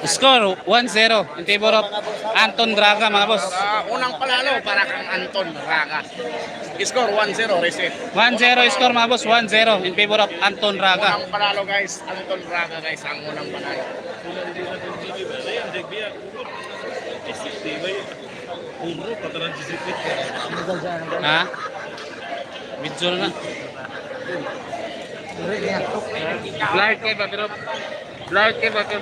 Score 1-0 in favor of Anton Draga mga boss. Unang panalo para kang Anton Draga. Score 1-0, reset. 1-0 score mga boss, 1-0 in favor of Anton Draga. Unang panalo guys, Anton Draga guys, ang unang panalo. Ha? Video na. Blind kay ba pero blind kay ba pero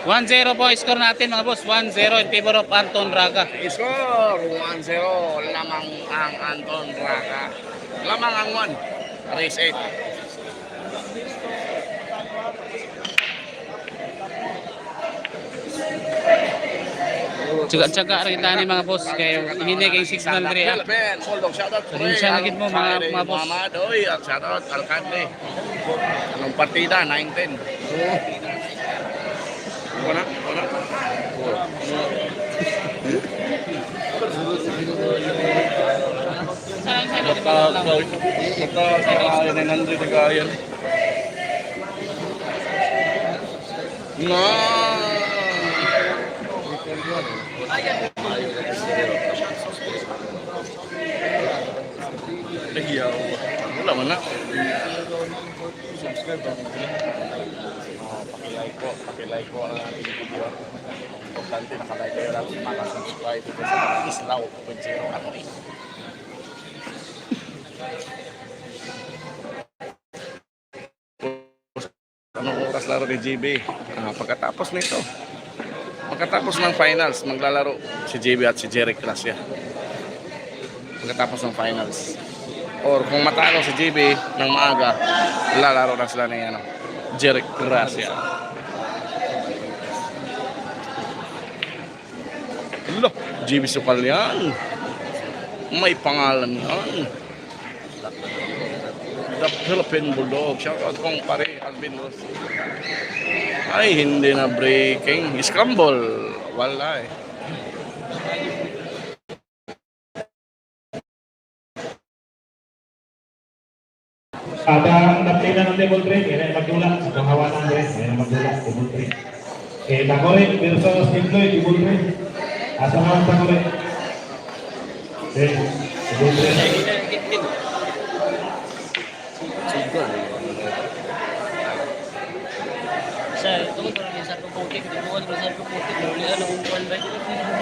1-0 po score natin mga boss, 1-0 in favor of Anton Draga. Score 1-0, lamang ang Anton Draga. Lamang ang 1, race 8. Tsaga-tsaga rin kita ni mga boss kay hindi kay signal diri. Siya lagi mo mga boss. Oy, shoutout Alcalde. Anong partida? 9-10. Wala. Wala man na. Subscribe Paki-like po ang ating video. Importante naka-like kayo natin maka-subscribe ito sa Islaw 2.0 at anong oras laro ni JB? Pagkatapos nito, pagkatapos ng finals, maglalaro si JB at si Jeric Gracia. Pagkatapos ng finals. Or kung matalo si JB ng maaga, lalaro na sila ni Jeric Gracia. Hello, JB Sukal yan. May pangalan yan. The Philippine Bulldog. Shoutout kong pare, Alvin Ross. Ay, hindi na breaking. Scramble. Wala eh. Ada napila ng table 3, yan ay magdula sa panghawa ng dress, yan ay magdula sa table 3. Takorin versus Himloy, table 3. Asa naman Takorin? Table 3. Sa tungkol rin sa puputik, dibuan ko sa puputik, muli na ng one by.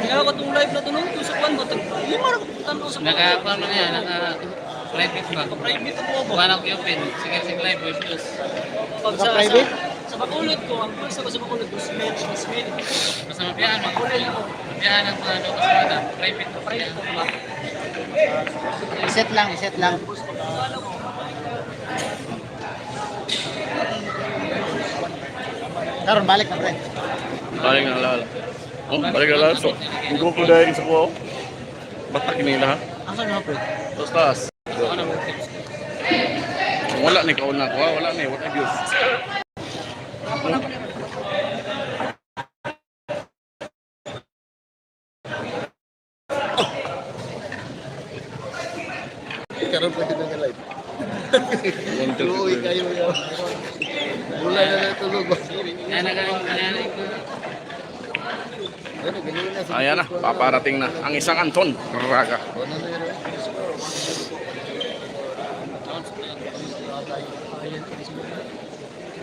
Kaya ako itong live na tunong, sa kwan ba? Lima na tanong sa Naka-ano na yan, naka-private ba? private mo ba? Bukan ako i-open, sige live with views. Pag sa makulot ko, ang gusto ko sa makulot ko, smell. Basta mabiyahan mo, mabiyahan ang mga ano kasama, private mo. Iset lang. Taron, balik na pre. Balik na lala. Balik na lala. So, gugo ko dahil sa kuha. Batak nila ha. Asan na pre? Tostas. Wala ni kauna ko. Wala ni. Wala Diyos. Karon pwede na live. Uy, kayo yan. Bulay na natulog. Ayan na. Paparating na. Ang isang Anton Draga.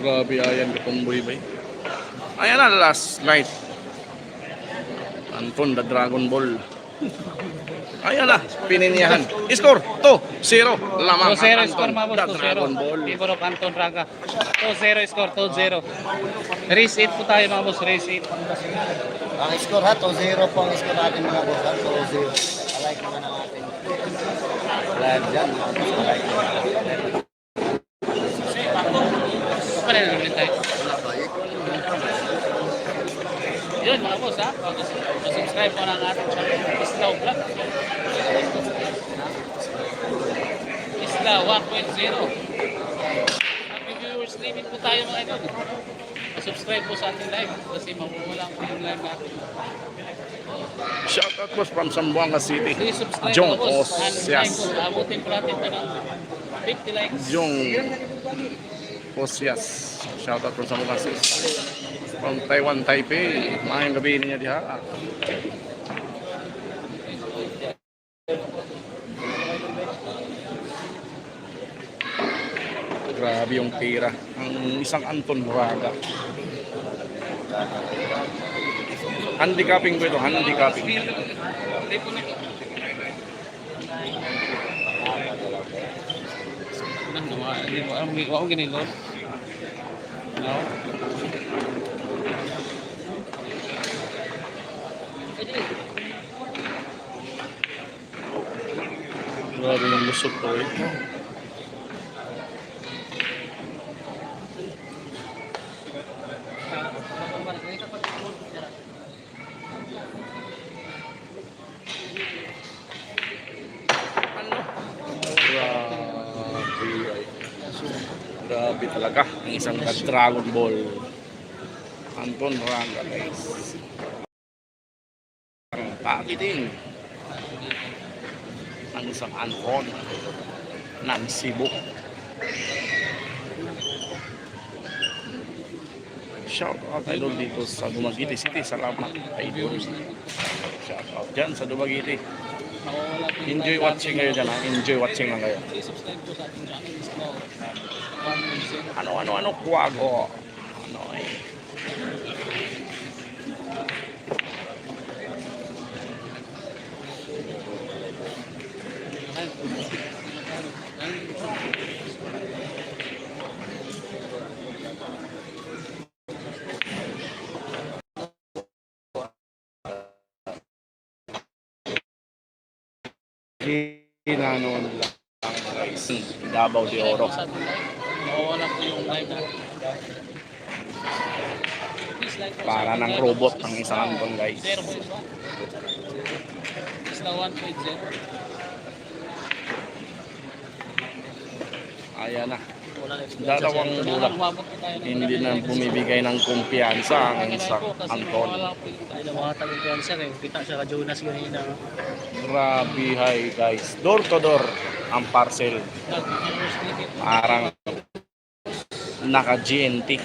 Grabe ayan katumboy ba. Ayan na. Last night. Anton the Dragon Ball. Ayan na, pininyahan. Score, 2-0. Lamang 2-0 score mga boss, the Dragon Ball. 2-0. Favor of Anton Draga. 2-0 score, 2-0. Race 8 po tayo mga boss, race 8. Ang score ha, 2-0 po ang score natin mga boss. 2-0. Alike naman ang ating live dyan. Alike naman. Pa rin naman tayo. Yun mga boss ha, subscribe po ng ating channel, Islaw Vlog. Isla 1.0. Happy viewers limit po tayo mga idol. Subscribe po sa ating live kasi mawawala po yung live natin. Shoutout boss from Zamboanga City. Please subscribe Jong po boss. And Osias. like po, abutin po natin ito ng 50 likes. Jong Osias. Shoutout from Zamboanga City. From Taiwan, Taipei. Mayang gabi niya diha. Grabe yung tira. Ang isang Anton Moraga. Handicapping ko ito, handicapping. Hindi mo alam kung ginilod. No? Grabe yung lusot ko eh. Grabe talaga ang isang Dragon Ball. Anton Moraga guys. Ang pakiting. Ang isang Anton ng Cebu. Shout out idol dito sa Dumaguete City. Salamat idol. Shout out dyan sa Dumaguete. Enjoy watching kayo dyan ha. Enjoy watching lang kayo. Please subscribe po sa ating channel. Ano kuwago. Ano eh. Ginanon lang guys. Davao de Oro. Mawawala po yung live natin. Please like po Para sa ating ng live. robot ang isang Anton guys. 0.1. Is na 1.0. Ayan na. Wala na experience. Dalawang bulak. Umabot po tayo ng Hindi na bumibigay ng kumpiyansa ang isang Anton. Ay, na mga taga-cancer eh. Kita siya ka Jonas ganina. Grabe hi guys. Door to door ang parcel. Parang naka GNT.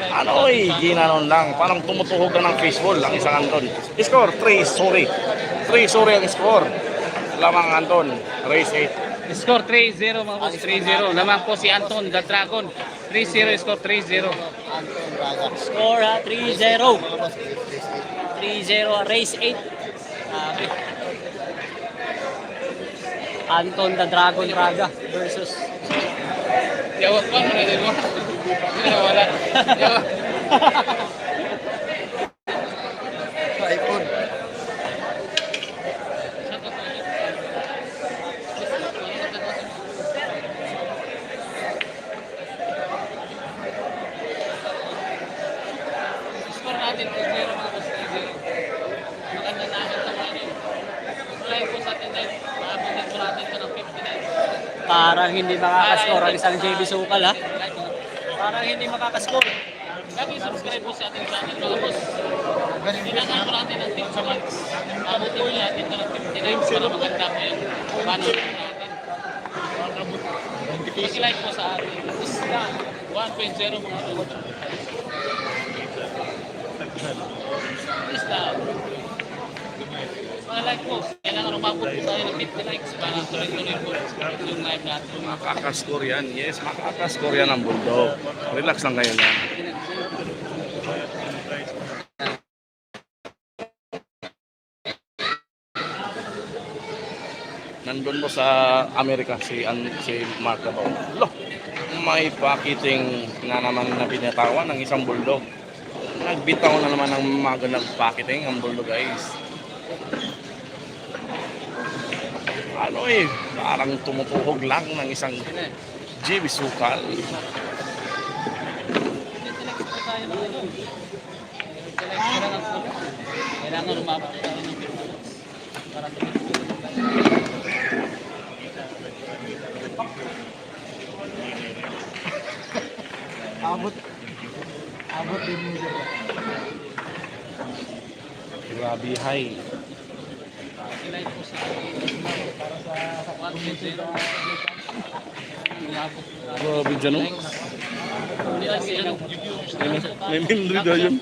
Ano eh, ginanon lang. Parang tumutuhog na ng baseball ang isang Anton. Score 3, sorry. 3 sorry ang score. Lamang Anton, race 8. Score 3-0 mga boss, 3-0. Lamang po si Anton, the Dragon. 3-0, score 3-0. Score ha, 3-0. 3-0, race 8. Sabi. Anton the Dragon Raga versus Yawag pa, mga din mo. Wala. Yawag. iPhone. Score natin 3-0 mga boss, 3-0. Maganda na agad sa mga yun. Live po sa atin din. Maabutin po natin ito ng 59. parang hindi makakascore ang isang JB Sukal ha. Parang hindi makakascore. Kami subscribe po sa ating channel mga boss. Tinangan po natin ang team sa likes. Maabutin po natin ito ng 59 para maganda po yun. Paano po natin. Pag-like po sa ating Isla 1.0 mga boss. Isla. Mga like po, kailangan umabot po tayo ng 50 likes para tuloy-tuloy po yung live natin. Makakascore yan. Yes, makakascore yan ang Bulldog. Relax lang kayo yan. Nandun mo sa Amerika si Mark Cabao. Loh, may pakiting na naman na binatawan ng isang Bulldog. Nagbitaw na naman ng magandang pakiting ang Bulldog guys. Ano eh, parang tumutuhog lang ng isang JB Sukal. Kailangan umabot tayo ng 50 para Abot. Grabe high. Ilay po sa 1.0. Umabot. Grabe dyan o. Yan si ano. May memory na yun.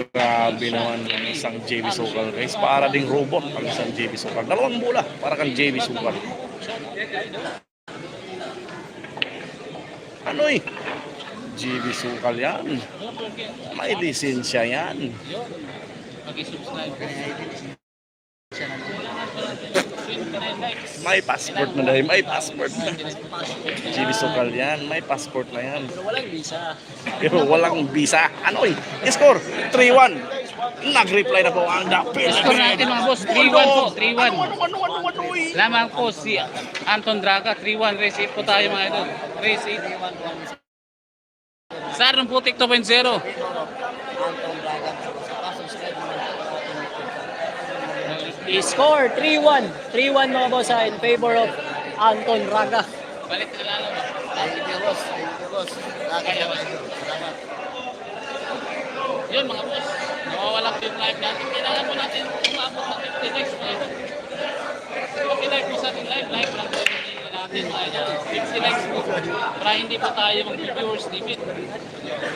Grabe naman ang isang JB Sokal guys. Para ding robot ang isang JB Sokal. Dalawang bola. Para kang JB Sokal. Ano eh? JB Sokal yan. May lisensya yan. Mag-subscribe. May passport na dahil. May passport na. JB Sokal yan. May passport na yan. Pero walang visa. Pero walang visa. Ano eh? Score 3-1. Nag-reply na po ang dapil. Score natin mga boss. 3-1 po. 3-1. Ano eh? Lamang po si Anton Draga. 3-1. Race 8 po tayo mga idol. Race 8. Sar ng Putik 2.0. Anton Braga. Subscribe naman po ating Score 3-1. 3-1 mga boss in favor of Anton Raga. Balik na lang. Thank you, boss. Thank you, boss. Salamat. Yun mga boss. Nawawala po yung live natin. Kailangan po natin umabot ng 50 likes mga idol. 50 likes po sa ating live. Live lang po natin mga idol. 50 likes po. Para hindi pa tayo mag-viewers limit.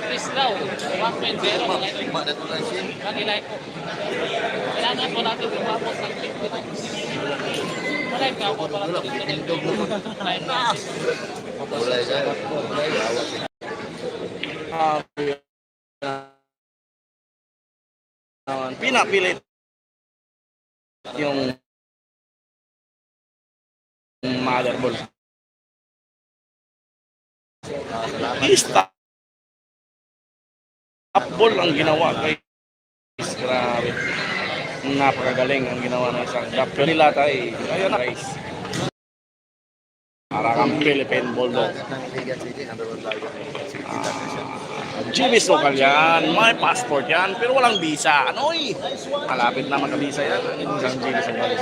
Please now. 1.0 mga idol. Mag-like po. Kailangan po natin umabot ng 50 likes. Live ka po para dito live natin. Pinapilit yung motherboard. Stop ball ang ginawa guys. Grabe. Napakagaling ang ginawa ng isang doctor nila tayo. Ayun na guys. Para kang Philippine Bulldog. JB Sokal yan. May passport yan. Pero walang visa. Ano eh? Malapit na magka-visa yan. Isang JB Sokal.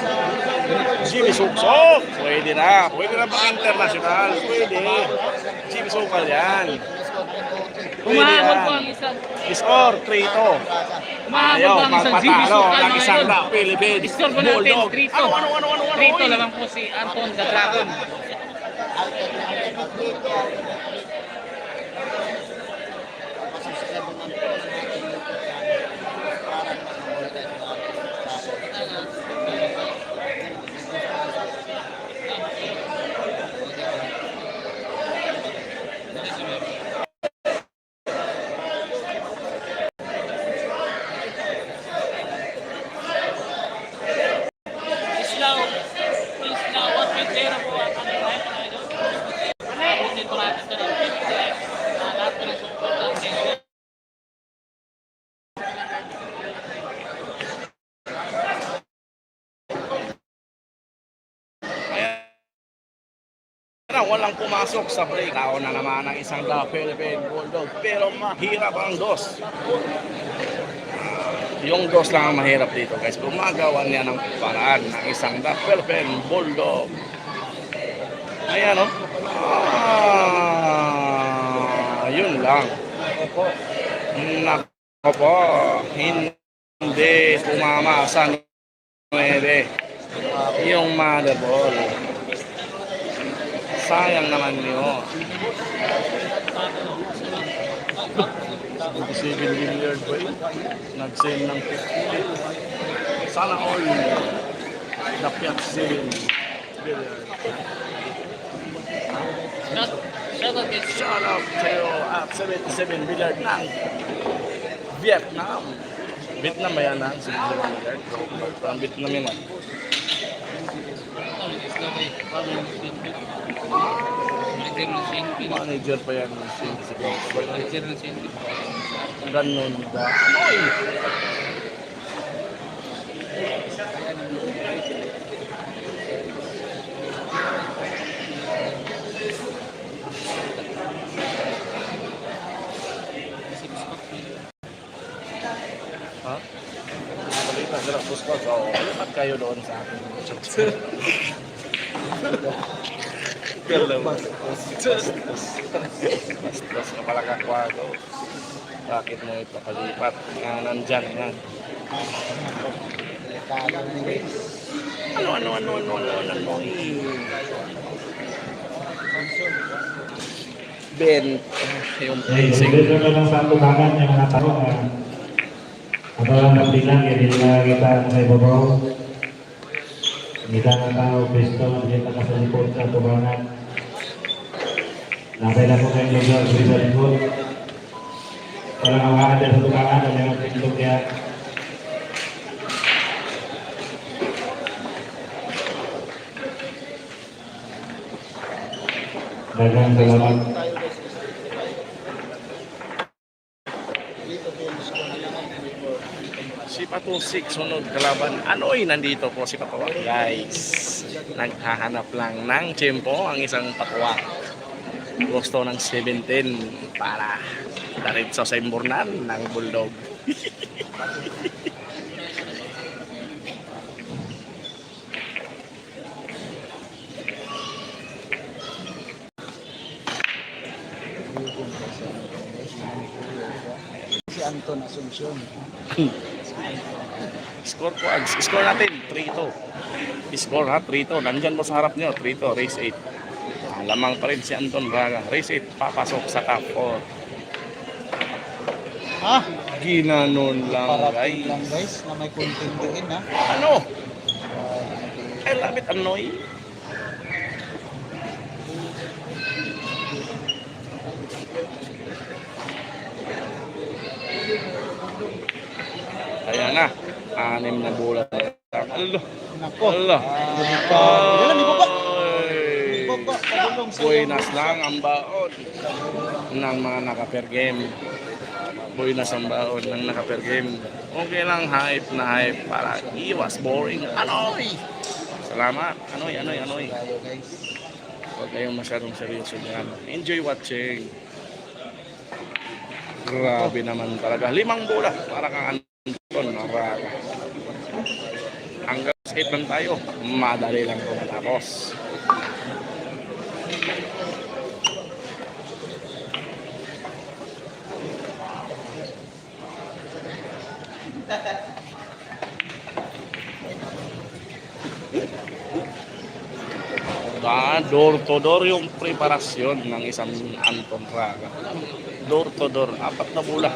JB Sokal. Pwede na. Pwede na pang international. Pwede. JB Sokal yan. Umahabol po ang isang Score 3-2. umahabol Ayaw, po ang isang GB magpatalo Sokal ng mga isang idol. na Philippine Score po natin Bulldog. 3-2. Ano? 3-2 lamang po si Anton the Dragon. Islaw, 1.0 po ang kanilang live mga idol. Abutin po natin ito ng 50 likes. Lahat po ng support ang sensor. Walang pumasok sa break. Tao na naman ang isang The Philippine Bulldog. Pero mahirap ang dos. Yung dos lang ang mahirap dito guys. Gumagawa niya ng paraan ng isang The Philippine Bulldog. Ayan o. Yun lang. Nako po. Hindi tumama sa 9. Yung motherboard. Sayang naman yun. 27 billiard boy. Nag-send ng 50. Sana all napiyat 7 billiard. Shout out sa'yo at 77 billiard ng Vietnam. Vietnam ba yan na? 77 billiard. Ang Vietnam yun. Manager pa yan. Manager ng CNP. Ganun ba? Anoy! Ha? Balita, sarap busko. So, lipat kayo doon sa akin. Bastos ka pala kakwago. Bakit mo ito kalipat? Nga nandyan na. Ano Ben, yung placing. Dito na lang sa tubangan yung mga tanong. Ano lang nagbilang, hindi na kita sa ibabaw. Kita na tao, Kristo, kita na sa likod sa tubangan. Nakay na po kayo lugar, sa likod. Walang awakan din sa tubangan, ang mga Kristo kaya. Dagang salamat. Si Patusik, sunod kalaban. Ano'y nandito po si Patuwak, guys. Naghahanap lang ng tiyempo ang isang Patuwak. Gusto ng 17 para diretso sa imbornan ng Bulldog. Si Anton Asuncion. Score natin, 3-2. Score ha, 3-2. Nandyan mo sa harap nyo, 3-2, race 8. Lamang pa rin si Anton Braga. Race 8, papasok sa top 4. Ah, Ginanon lang, parating lang guys. guys na may kunting diin ha. Ano? I love it, Anoy. Kaya na, 6 na bulan. Allah. Nako. Allah. Dalam di baba. Ay. Baba, padulong sa Buenas lang ang baon ng mga naka-per game. Buenas ang baon ng naka-per game. Okay lang, hype na hype para iwas boring. Anoy! Salamat. Anoy. tayo guys. Huwag kayong masyadong seryoso dyan. Enjoy watching. Grabe naman talaga. 5 bola para kang Anton Braga. Hanggang 8 lang tayo. Madali lang ito matapos. Door to door yung preparasyon ng isang Anton Braga. Door to door, 4 na bola.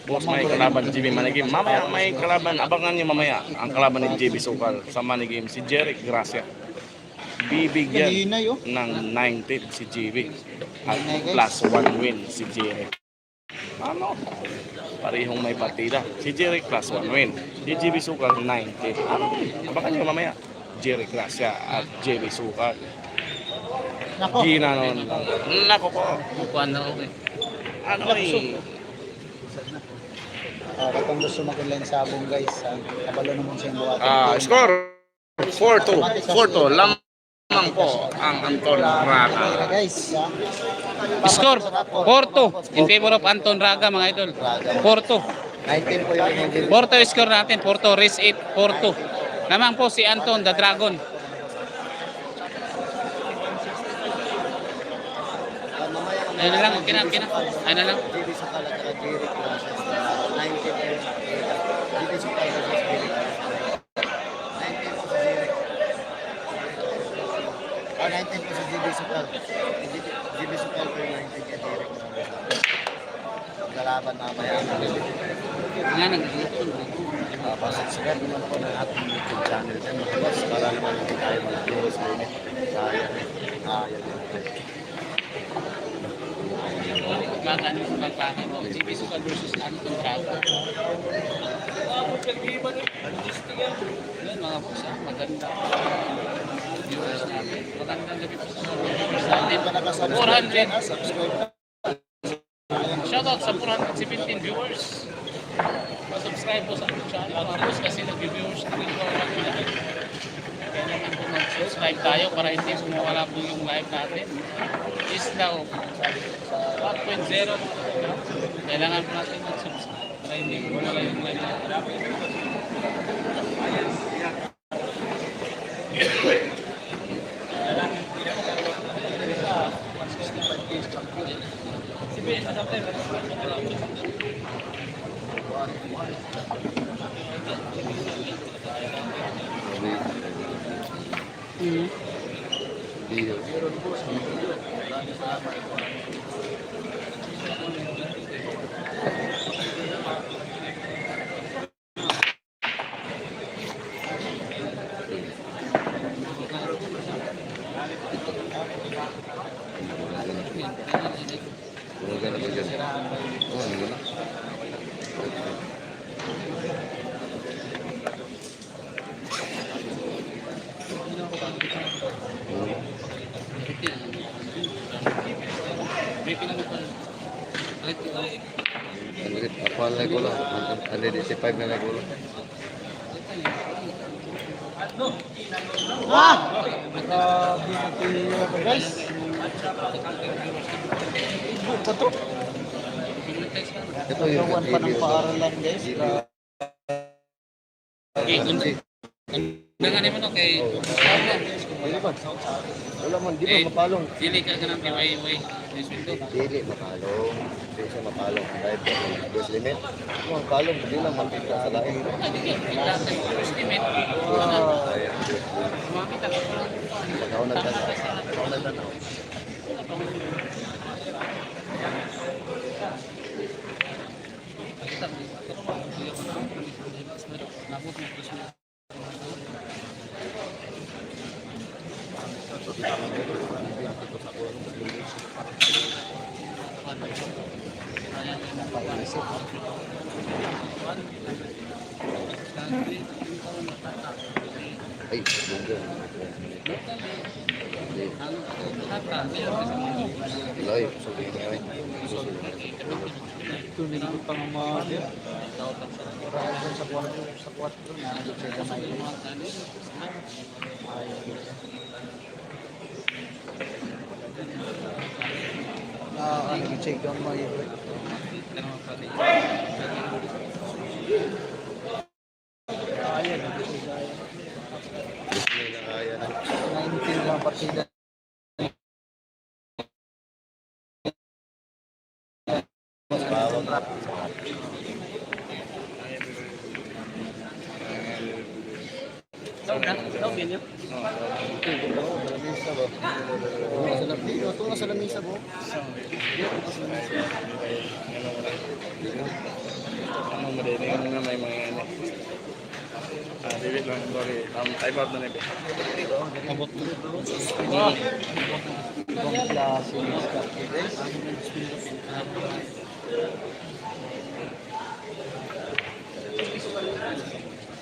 Boss, may kalaban GB Manigim. Mamaya may kalaban, abangan nyo mamaya ang kalaban ni JB Sukal sa Manigim, si Jeric Gracia. Bibigyan Kanina yun. ng 19 si JB at plus 1 win si Jeric. Ano? Parehong may partida. Si Jeric plus 1 win. Si JB Sukal 19. Ano? Abangan nyo mamaya. Jeric Gracia at JB Sukal. Nako. Ginanon lang. Nako po. Mukuhan na ako eh. Ano eh? Kung gusto makilang sabong guys, kabalo naman siyang buhatin. Score 4-2. 4-2. Lamang po ang Anton Braga. Guys, Score 4-2 in favor of Anton Braga, mga idol. 4-2. 19 po yung injury. 4-2 score natin. 4-2 race 8. 4-2. Lamang po si Anton the Dragon. Ayun na lang, okay na. Ayun na lang. JB Sukal at saka Jeric Gracia. 19 po yung JB Sukal versus Jeric Gracia. 19 po si Jeric. 19 po si JB Sukal. JB Sukal po yung 19 kay Jeric. Magkalaban mamaya. Nga, nag-dito. Subscribe naman po ng ating YouTube channel din mga boss para naman hindi tayo mag-close limit sa yan. Magkakaano yung magkakaano. JB Sukal versus Anton Braga. Yan mga boss, maganda. Viewers natin. Magandang gabi po sa mga viewers natin. 400. Subscribe na. Shoutout sa 417 viewers. Subscribe po sa ating channel. Mga boss kasi nag-viewers na rin po ang natin. Kaya naman po mag-subscribe tayo para hindi po mawala po yung live natin. Is now 1.0. Kailangan po natin mag-subscribe para hindi wala yung live. Apa lagi ko lang? Ada di C5 na lagi ko lang. Ito yung Pa ng paaralan guys. Dengan mo no kay wala man, di ba mapalong? dili ka kanang way. Dili mapalong. Di siya mapalong. Dahil dos limit. Kung mapalong, di lang makita sa lain. Estimate. Pagkaon nagtanaw. Ay, bungga. Ilay, sabihin niya ay. Ito na yung pangamaga. Parang sa kwarto na siya gamay. Ano check ang may Gusto nila kaya na. 19 mga partida. Bawang. Lamisa ba? Ito nga sa lamisa ba? Ano mo din yung nga may mga ano. David lang, sorry. Time out na nito. Abot mo. Ibang klase ng guys.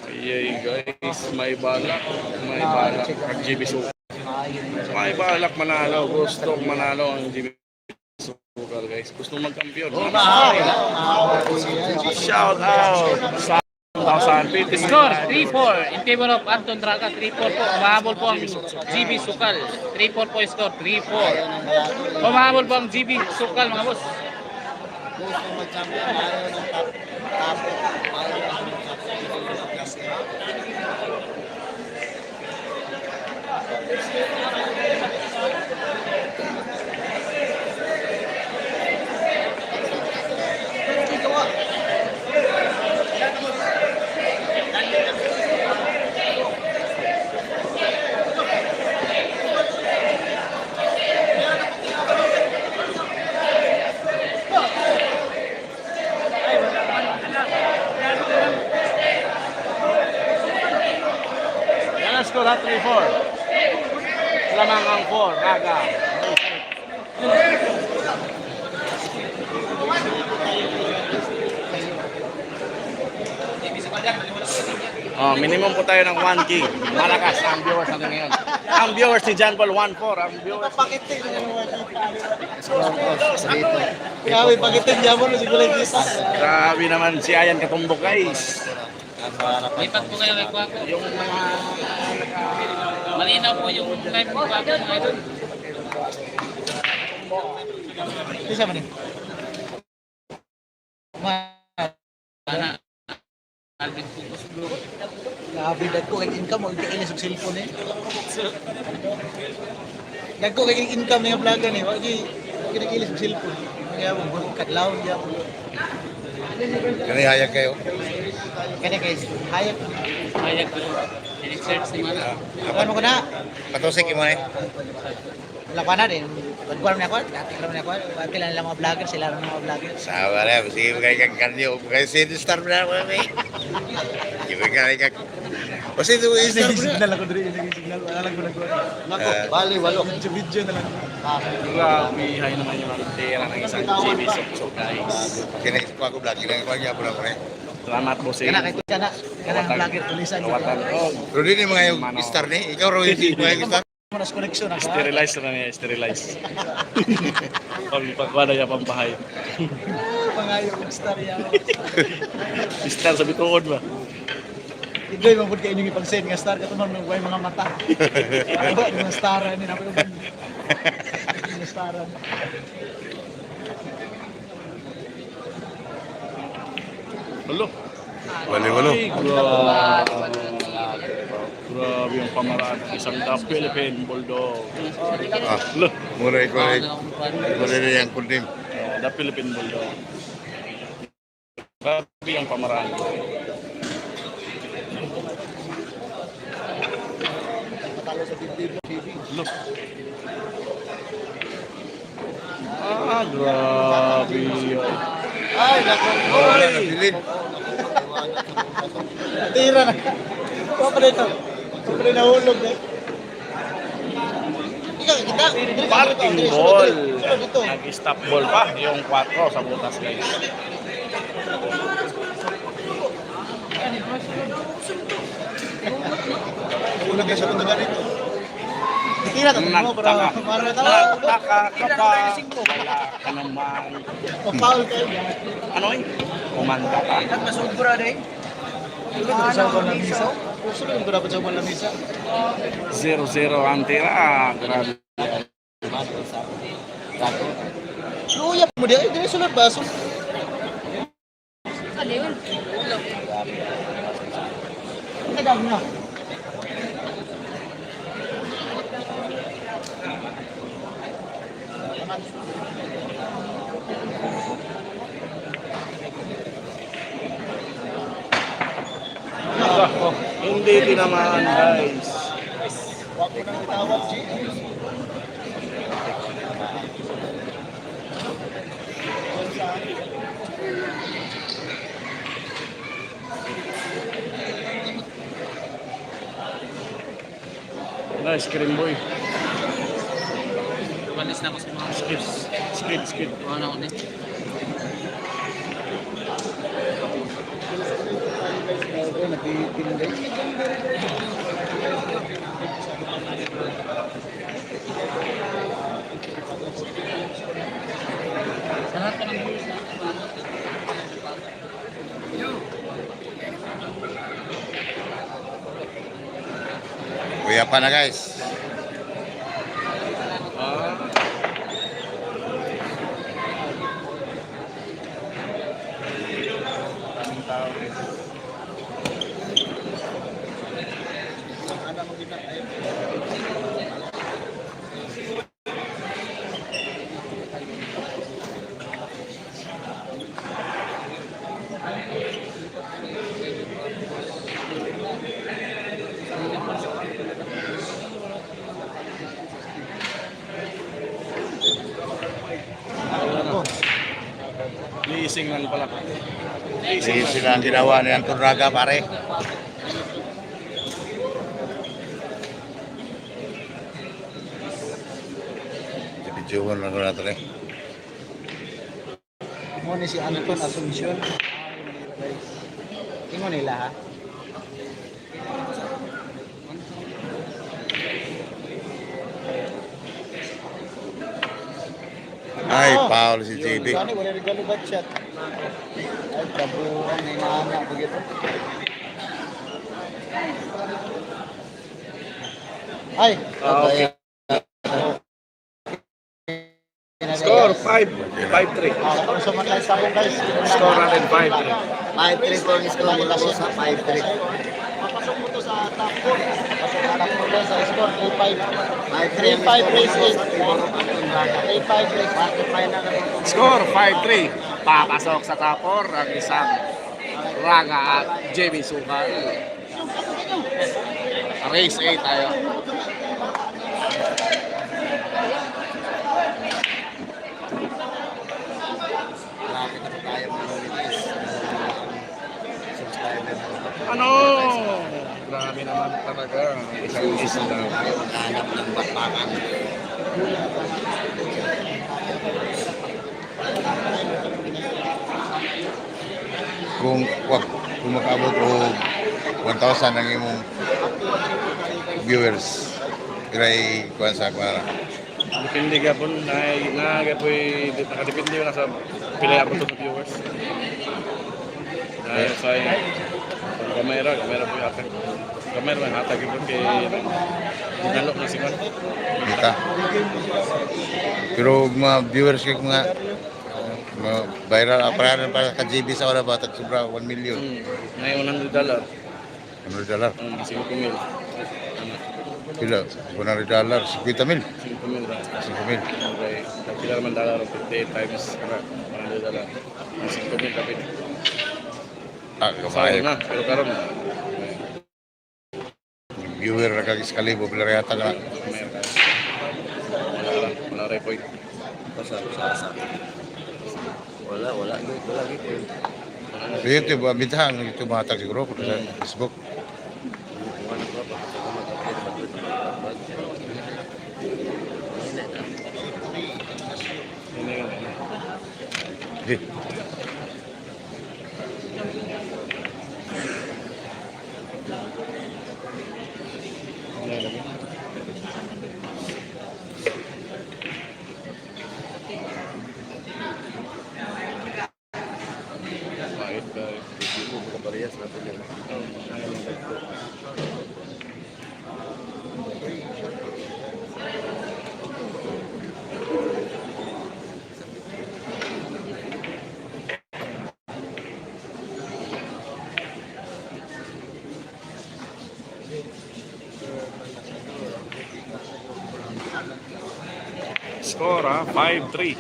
Ayay guys, may balak. May balak ang GB Sukal. May balak manalo. Gusto manalo ang GB Sukal guys. Gusto magkampiyon. Shout out sa 1,050 Score 3-4 in favor of Anton Draga. 3-4 po. Mahabol po ang GB Sukal. 3-4 po yung score. 3-4. Mahabol po ang GB Sukal mga boss. Gusto mag-champion, ayaw ng top. Ayaw ng top. Score at 3-4. Lamang ang 4. Raga. Minimum po tayo ng 1K. Malakas ang viewers natin ngayon. Ang viewers ni John Paul 1-4. Ang viewers. Dito. Kaya may pagitin niya mo, siguro yung isa. Grabe naman si Ayan Katumbok guys. Lipat po kayo kay Kwako. Yung malinaw po yung live ko Kwako mga idol. Isa man eh. Alvin Pupos bro. Grabe, dagko kay income mo, ikainis og cellphone eh. Dagko kay income niya vlogger ni, wag kinailis og cellphone. Kaya mo kadlaw niya. Kani hayag kayo. Kani kay hayop. Hayag bro. In-search si Mana. Ano ko na? Patusik mo eh. Wala pa na din. Pagkuhan mo na ako, katikram mo na ako. Kailan lang mga vlogger, sila lang mga vlogger. Sawa na, sige kayo kang kanyo. Kaya sinistar mo na ako eh. Sige kayo kang... Kasi ito yung star mo na. Signal ako diri, signal. Wala lang ko nagkuhan. Nako, Bali, walo. video na lang. Grabe, hay naman yung antera ng isang GB so guys. Kinaisip ako vlog, kinaisip ako na pre. Salamat po sa Kana kay kana kana ang vlogger tulisan. Kawatan ko. Pero din yung mga yung star ni, ikaw raw yung mga star. Mas connection ako. Sterilize na niya, sterilize. Pagpagwala niya pambahay. Pangayo ng star ya. Star sa bituon ba? Igoy man pud kay inyong ipag-send nga star kato man may mga mata. Iba yung star ni na pa yung star. Hello. Bali, walo. Ay, grabe yung pamaraan ng isang The Philippine Bulldog. Ah, Hello. mura ikaw eh. Mura rin yung kundim. The Philippine Bulldog. Grabe yung pamaraan. Hello. Grabe yun. Ay, naku. Wala na dilid. Tira na. Ko pa dito. Sobre nahulog eh. Ikaw kita. Parking ball. Nag-stop ball pa. Yung 4 sa butas guys. Una ka sa tuntugan ito. Tira to mo para tala. Nagtaka ka pa. Wala ka naman. Foul kayo. Ano eh? Kumanta ka. Masud bra dai. Sa lamisa. Usul ko dapat sa lamisa. 0-0 ang tira. Grabe. Luya mo dia, dire sulod baso. Kadang na. Hindi tinamaan guys. Wag mo nang itawag, G. Nice, Screen Boy. Walis na ako sa mga Skid. ano ko din. Sa lahat ka ng bulis na. Kuya pa na guys. Leasing lang pala. Sige sila ang ginawa ni Anton Raga pare. Videoan lang ko na ito eh. Mo ni si Anton Asuncion. Ingon nila ha. Ay, Paul si JB. Sani wala regalo bat shot. Ay kabuang ni nana begitu. Ay, Okay. Score 5-3. Kung sa man sa akong guys. Score natin 5-3. 5-3 po ang score mga boss ha. 5-3. Papasok mo to sa top 4. Papasok na top 4 sa score. 3-5. 5-3 ang 3-5 score race mga 8. boss at Tiborong Anton Raga. 3-5 race 8. Quarter final na po. Score 5-3. Papasok sa top 4 ang isang Raga at JB Sukal. Race 8 tayo. Malapit na po tayo mga limites. Subscriber na po. Ano? Grabe naman talaga. Isang isa na. Maghanap ng bakbakan. Kung kung makaabot o 1,000 ang imong viewers kiray kuan sa para Depende ka po. Nakadepende na sa pilay ako sa viewers. Dahil sa kamera po yung hatag. Kamera may hatag yung kay dinalo na si Juan. kita. Pero mga viewers kay mga viral para ka GB sa wala ba sobra 1 million. May $100. $100. 5,000. Pila? $100, 50 mil. 5,000 ba? 5 mil. Okay. Pila naman dollar 58 times $100. Ang 5,000 kapit. Ah, Sayang kabayan. na. Pero karon Viewer na kag iskalibo pila yata ka. mayroon ka. Wala rin point. Wala gitu. Sa YouTube, bitahan YouTube matag siguro kung sa Facebook. Ini kan. Di. Ano lagi? Bakit ba? Parehas natin yan. Score 5-3.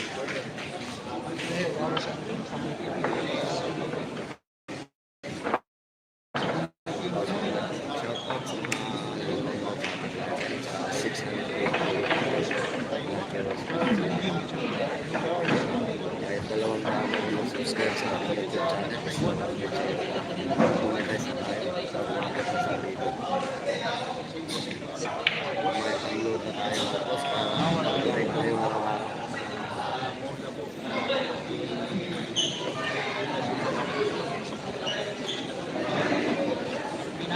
Kahit 2 taon na subscribe sa ating YouTube channel. Monetize na tayo sa market na sa dito. May pang-load na tayo tapos para like tayo mga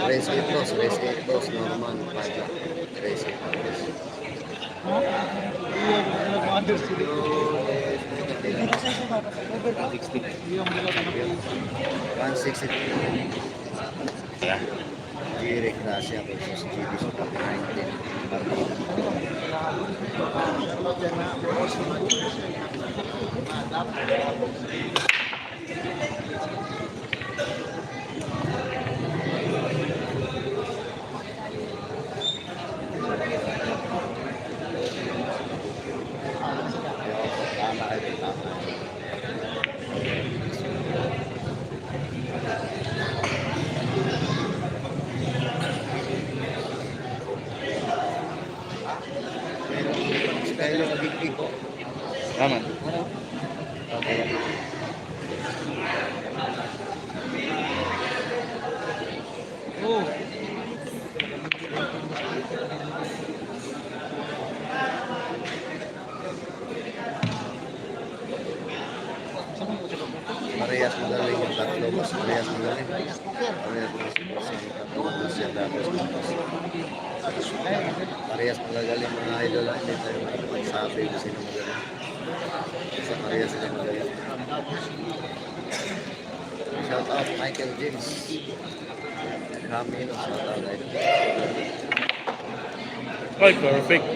Race 8 boss, Norman, Paja, Race 8 boss. One 63. Direk Gracia versus GB Super 19. Tama ito, tama. Style ng big ko. Tama. Parehas magaling yung tatlo, mas parehas magaling. Parehas siya tapos. Parehas magagaling mga idol, hindi tayo magsabi kung sino magaling. Basta parehas sila magaling. Shout out Michael James. Camilo, shout out idol. Ay, perfect.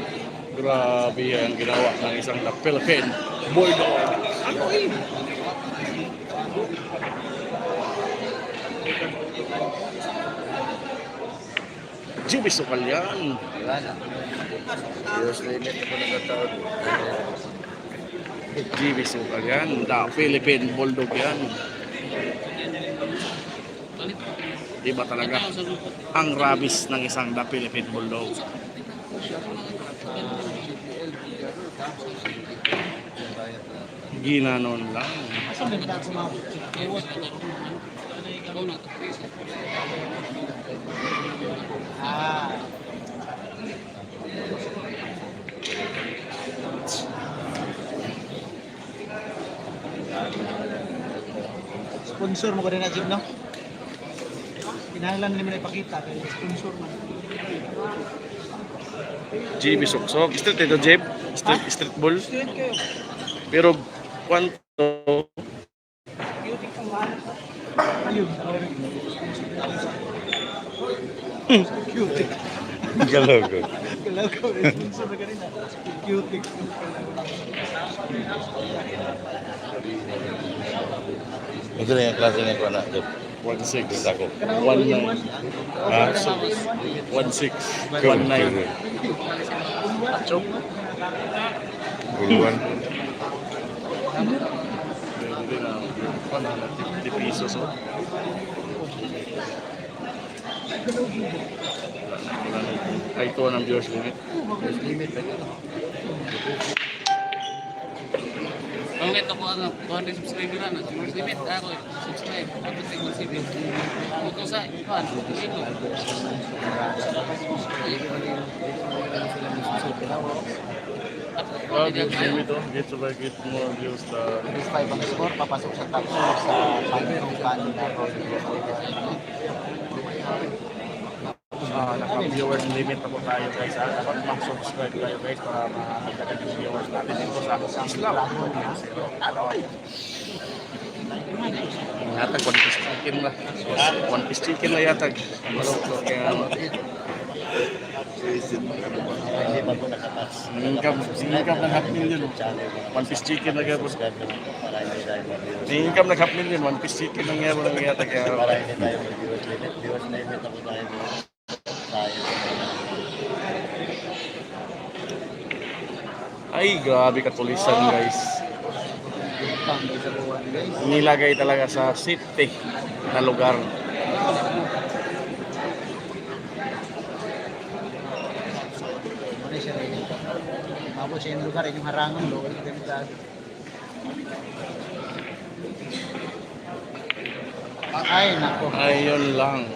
Grabe ang ginawa ng isang Philippine Bulldog. Ano eh? GB sukal yan. Wala na. Viewers limit ako nagkataon. GB sukal yan. The Philippine Bulldog yan. Iba talaga ang rabies ng isang The Philippine Bulldog. Ginanon lang. Ah. Sponsor mo ko rin na Jim, no? Kinahanglan naman ipakita kay sponsor mo. GB suksok. Street ito, Jeb. Street ball. Pero kwanto Ayun. Cute. Galaw ko. Galaw ko. Sponsor na kanina. Cute. Ito na yung klase nga ko na. 1.6. Ako. 1.9. Ha? 1.6. 1.9. Chok. Guluan. 150 pesos. Oh. Ay, ito ang viewers limit. Kung ito po, 200 subscriber na, viewers limit, ako, subscribe, ako tingin si Bill. Kung sa, ipan, ito. Well, viewers limit, oh. Get to like it more views. Plus 5 ang score, papasok sa top 4 sa panitong kanin na Naka-viewers limit na po tayo guys. Dapat mag-subscribe kayo guys para makagdagan yung viewers natin dito sa Islam. Yatag, one piece chicken na. One piece chicken na yatag. Kaya income ng half million. One piece chicken na gaya po. Income ng half million. One piece chicken na gaya po ng yatag. Para hindi tayo mag-viewers limit. Viewers limit ako tayo. Ay, grabe katulisan guys. Nilagay talaga sa city na lugar. Ano siya rin? Tapos siya yung lugar, yung harangan doon. Ay, nako. Ayun lang.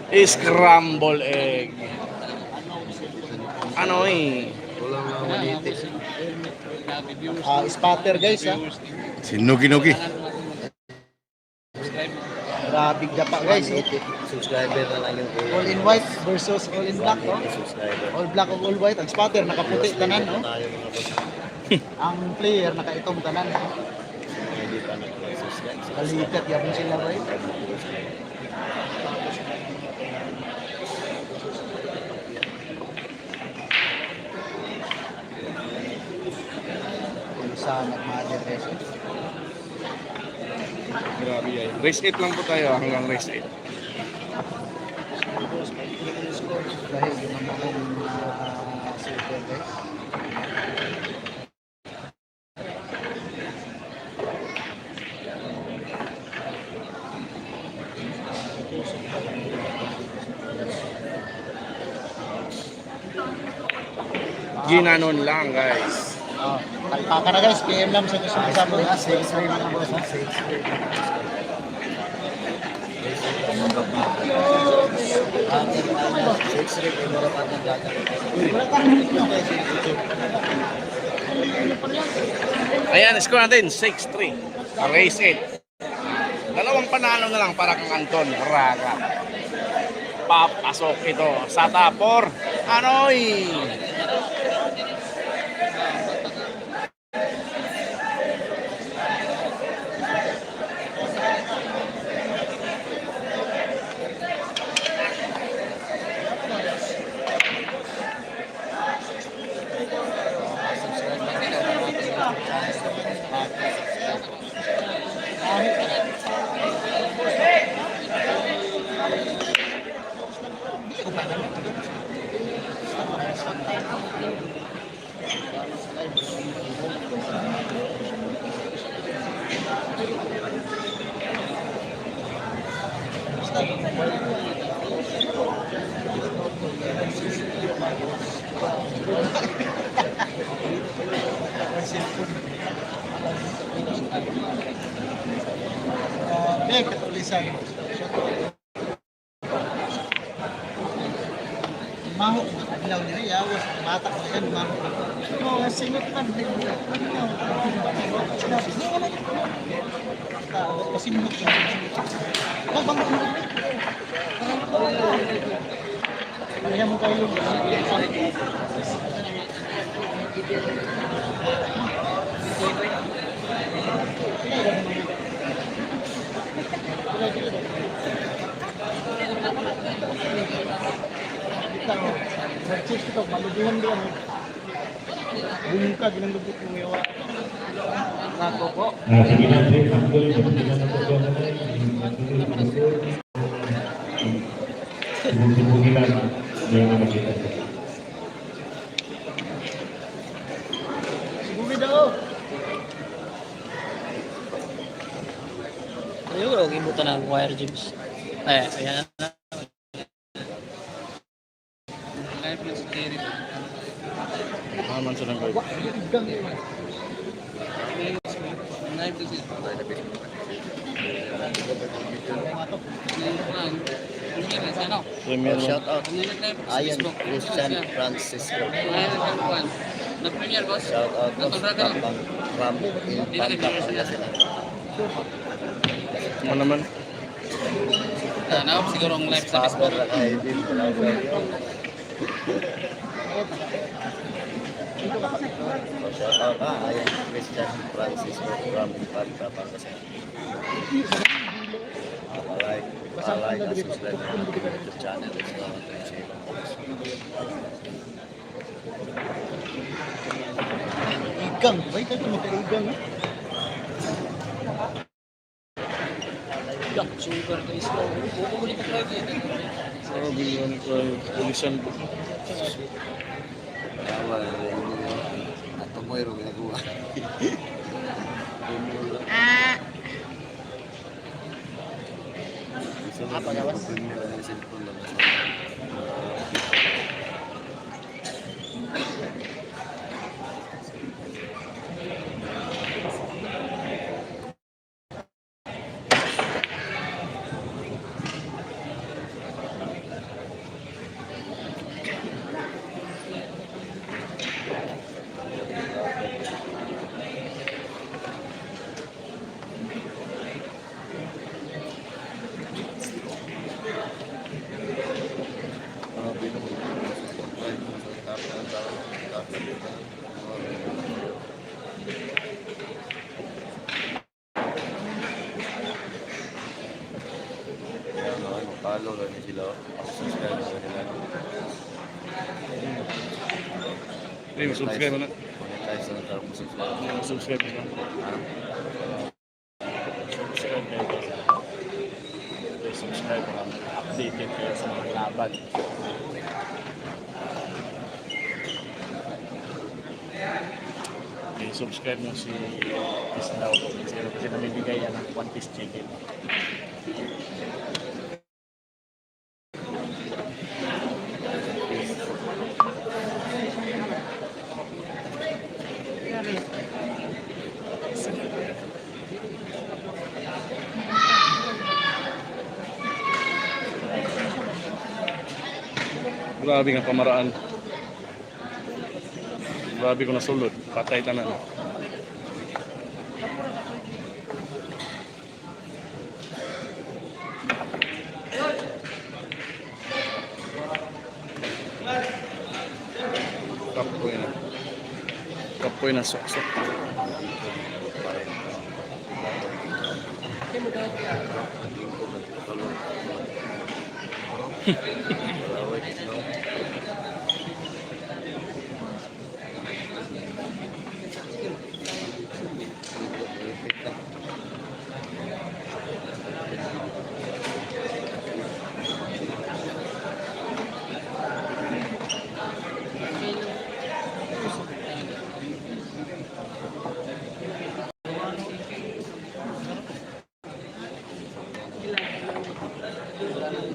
Scramble egg. Ano eh? Spatter guys, ha? Sinugi-nugi. Grabing dapa guys. Subscriber na lang yung All in white versus all in black, no? subscriber. All black o all white. Ang spatter, nakaputi tanan, no? Tayo mga boss. Ang player, nakaitong tanan. Hindi pa nag-subscribe. Kalikat, yapon sila, right? Sa nagmother resin. Grabe ay. Race 8 lang po tayo hanggang race 8. Dahil yun ang mga super guys. Ginanon lang guys. Kalpaka na guys, PM lang sa gusto kasama. 6-3 mga boss. 6-3 yung mga patang data. Ayan, score natin 6-3. Race 8. Dalawang panalo na lang para kang Anton Raga. Papasok ito sa tapor. Anoy! May katulisan. Mahok na adlaw niya yawas bata ko yan mahok. No, singit man din. Kasi mo ko. Oh, bang. Kaya mo kayo. Mag-check ito, malubuhan doon. Bumungka, ginandubot mo yawa. Nako po. Sige na, Andre. Abdul, sige na po dyan na tayo. Sibugin lang. Hindi na makita. Sibugin daw. Ayun, huwag ibutan ng wire gyms. Ayan na. Live na spirit. Naman sa lang guys. Live na spirit. Premier Shout out. Ayan, Christian Francisco. Nag-premier, boss? Shout out po sa Natulragan. Tapang Ram in Panta, Pangasinan. mo naman. Tanaw, siguro ang live sa Pastor Facebook. na kayo din. Shout out. Ayan, Christian Francisco from Panta, Pangasinan. Palike at subscribe na ang YouTube channel. Igang, baik ito magkaigang. Igang, super to islo. Bumuli ka live yan. Sabi yun ko pulisan po. Ato mo yung ginagawa. Apa gawas? Follow lang sila. Subscribe sa kanila. Hindi, subscribe mo na. Monetize na tayo subscribe. Subscribe mo na. Subscribe kayo guys. Subscribe mo lang. Updated kayo sa mga laban. Okay, subscribe mo si Isdaw. Kasi namibigay yan ng one piece chicken. Grabe nga pamaraan. Grabe ko nasulod. Patay tanan. Kapoy na. Kapoy na sok-sok.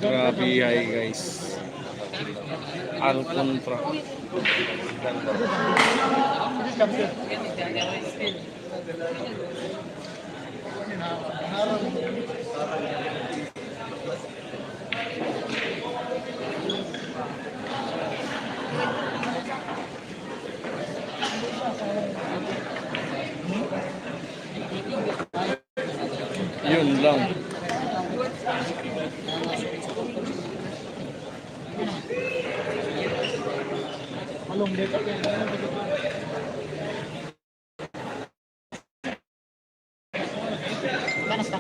Grabe ay guys. Alcontra. Yun lang. Malong dito. Ganas ka.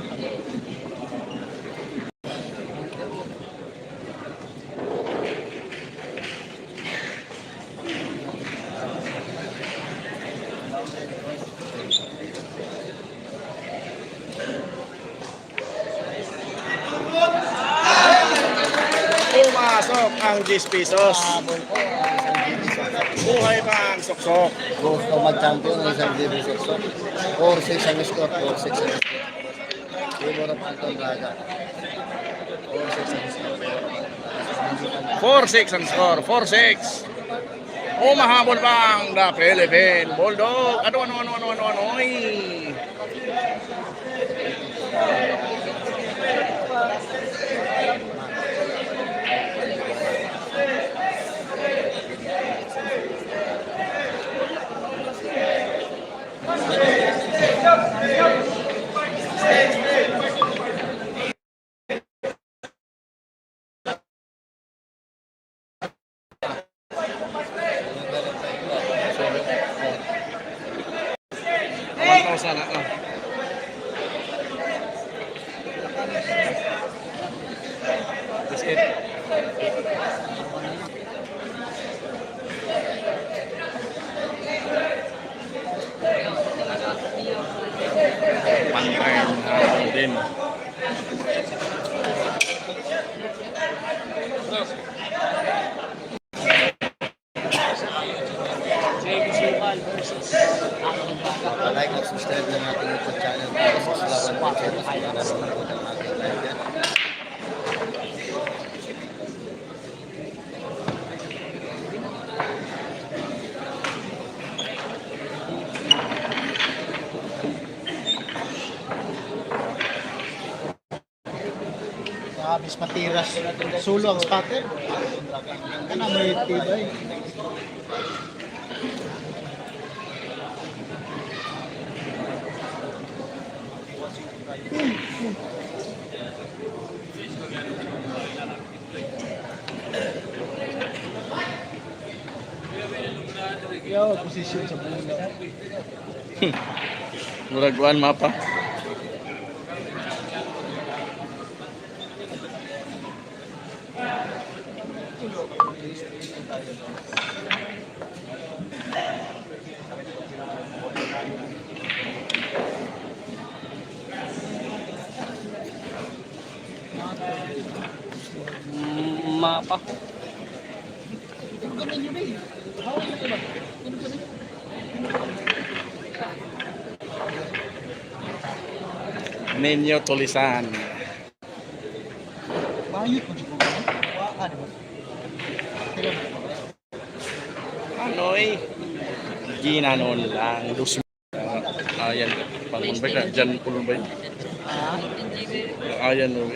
Pumasok ang 10 pesos. Buhay pa ang soksok. Gusto mag-champion ng isang division. 4-6 ang score, 4-6 ang score. Favor of Anton Braga. 4-6 ang score. 4-6 ang score. 4-6. Umahabol pa ang The Philippine Bulldog. Ano. Ay. Sana Biscuit. Pantay din. Like at subscribe ng ating YouTube channel para sa Slawan Picture sa mga nanonood ng ating live yan. Habis matiras. Sulo ang spotter. Kana may tibay. Yo, posisyon sa bulo. Muraguan mapa. Mapa. Ninyo Tulisan. Bayot mo dito. Ano ba? Ano'y ginanon lang. Ayan. Pangunbay na. Diyan pulunbay. Ayan mo.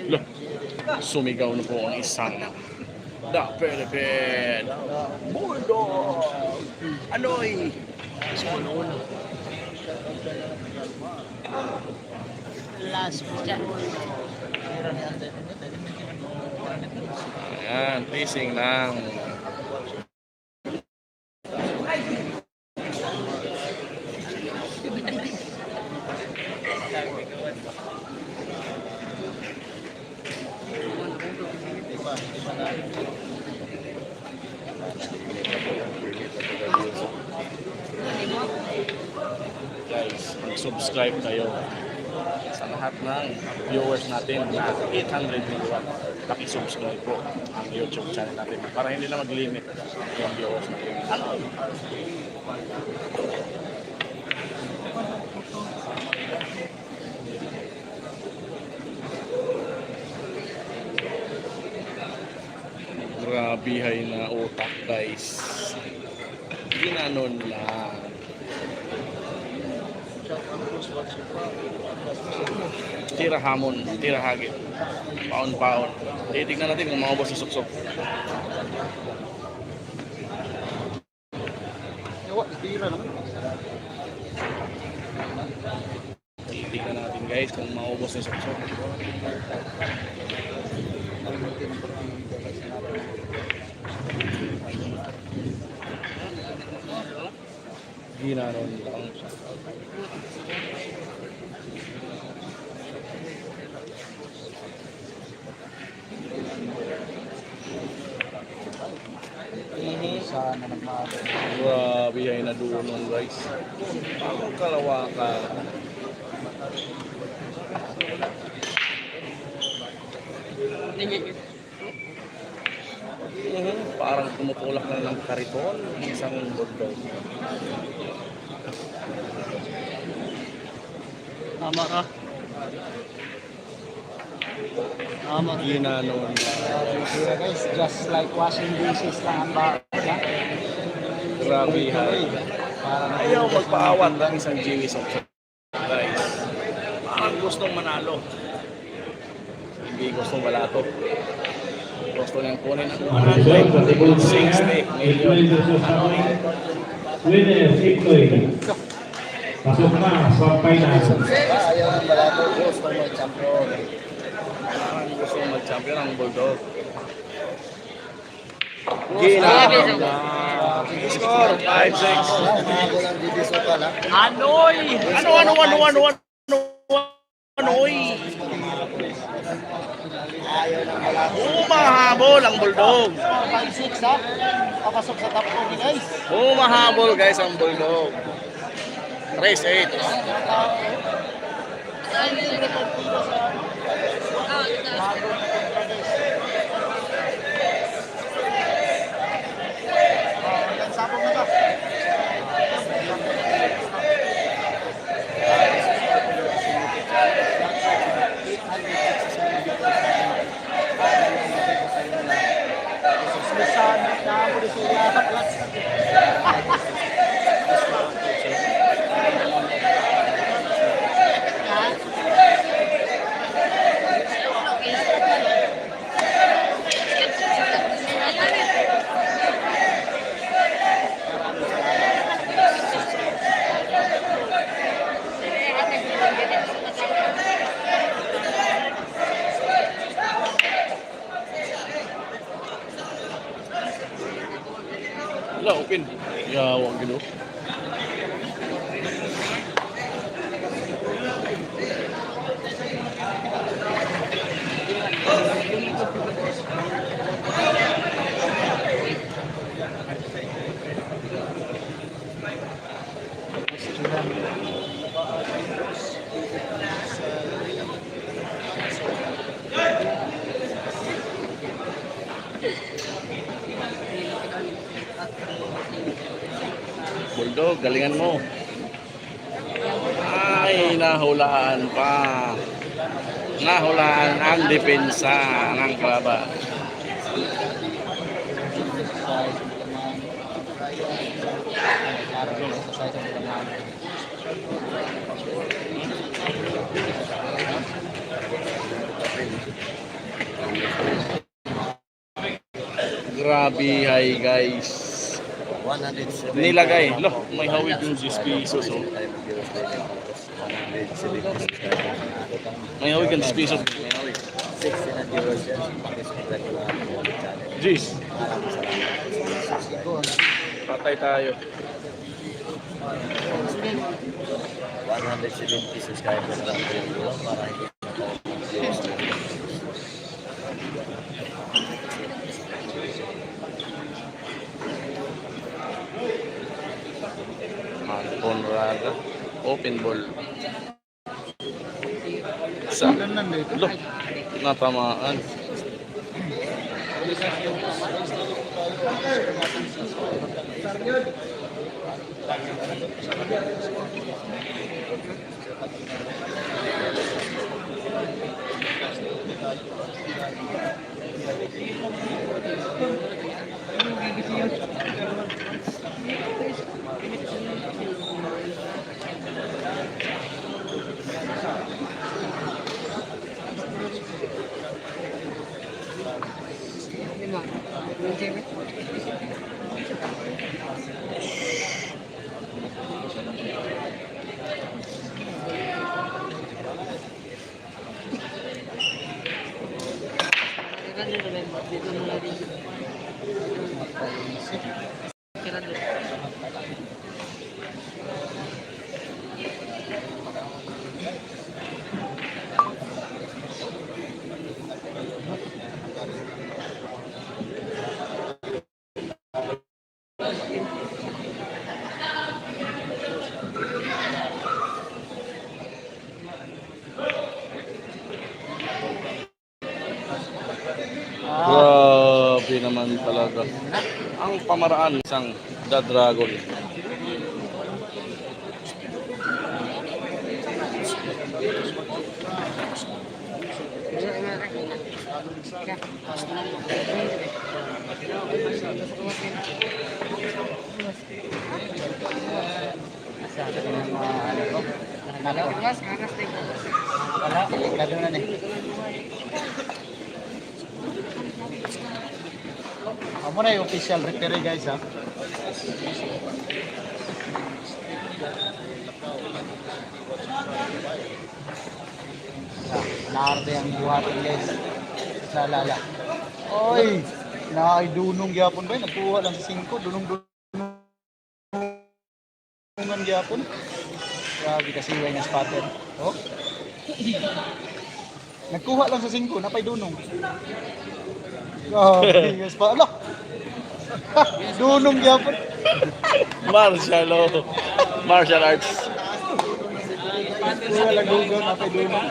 Loh, sumigaw na po ang isang The Philippine Bulldog. Ano'y Last ayan, pacing lang. guys, mag-subscribe kayo sa lahat ng viewers natin na 800 million. Paki-subscribe po ang YouTube channel natin para hindi na mag-limit yung viewers natin. Ano? Grabihay na utak guys. Ginanon lang. Tira hamon, tira hagit. Paon-paon. Titignan natin kung maubos sa suksok. Ewa, tira naman. Titignan natin guys kung maubos sa suksok. Ginanon lang. Sana naman. Grabe ay nadunong guys. Ang kalawakan. Parang tumutulak na ng kariton ng isang bulldog. Tama ka. Tama. Ginanon. Tira guys, just like washing dishes lang ang bawat. Grabe hay. Parang Ayaw magpaawat ng isang Jimmy's option. Guys, parang gustong manalo. Hindi gustong balato. Gusto niyang kunin ang 160 million. Winner, Iploy. Pasok na sa final. Ayaw ng balato, gusto mo champion. Parang gusto mag-champion ang Bulldog. Ginagawa na. Score 5-6. Mahabol ang GB Sokal ha. Anoy! Anoy! Ayaw ng balato. Umahabol ang Bulldog. 5-6 ha. Papasok sa top 4 guys. Umahabol guys ang Bulldog. Race 8. Yan, sabong na to. Wala, open. Yawang gino. Bulldog, galingan mo. Ay, nahulaan pa. Nahulaan ang depensa ng kalaban. Grabe, hi guys. 170. Nilagay. Loh, may hawig yung 6 pesos. Oh. May hawig yung 10 pesos. May hawig. 60 na viewers yan. Pakisubscribe ko lang ang channel. Jeez, Maraming salamat. patay tayo. 170 subscribers lang po yung para hindi na tayo mag-viewers. Conrado. Open ball. Sa Ganun dito. lo, natamaan. Grabe naman talaga. Ang pamaraan isang The Dragon. Wala, gano'n na eh. Amo na yung official referee guys ha. Naarte ang buhatin guys. Sa lala. Oy! Naidunong gyapon ba? Nagkuha lang sa 5. Dunong-dunongan gyapon. Grabe kasi yung spotter. Oh. Nagkuha lang sa 5. Napay dunong. Grabe yung spotter. Ala! Dunong gyapon. Martial arts. Wala gugon, napay dunong.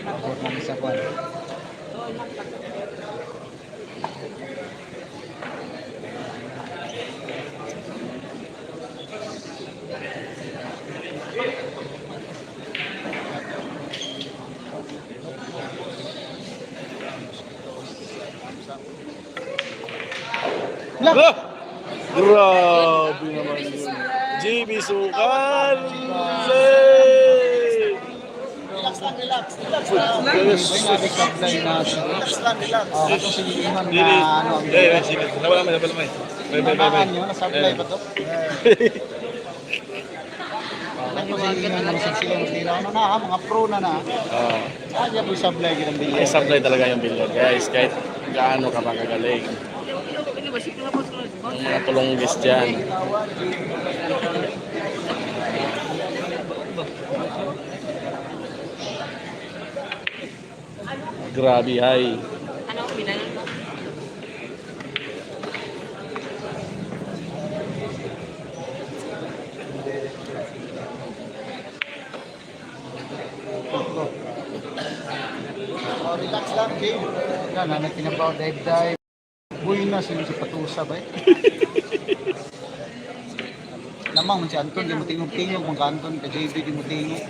Abot ng isa po. Lah! Grabe naman yun. JB Sukal! Yes. Sablay na ito si Iman na ano ang nakaan nyo, nasablay pa to. Ito si Iman ng siksilang sila. Ano na, mga pro na na. Kaya po sablay ginang May bilyan. sablay talaga yung billiard, guys. Kahit gaano ka magagaling. Ang mga tulonggis dyan. Grabe, hay. Relax lang, Jay. Yan, ano tinabaw, dive. Buhay na sila sa patusa ba eh. Lamang man si Anton, di mo tingog-tingog. Mga Anton, ka JB, di mo tingog.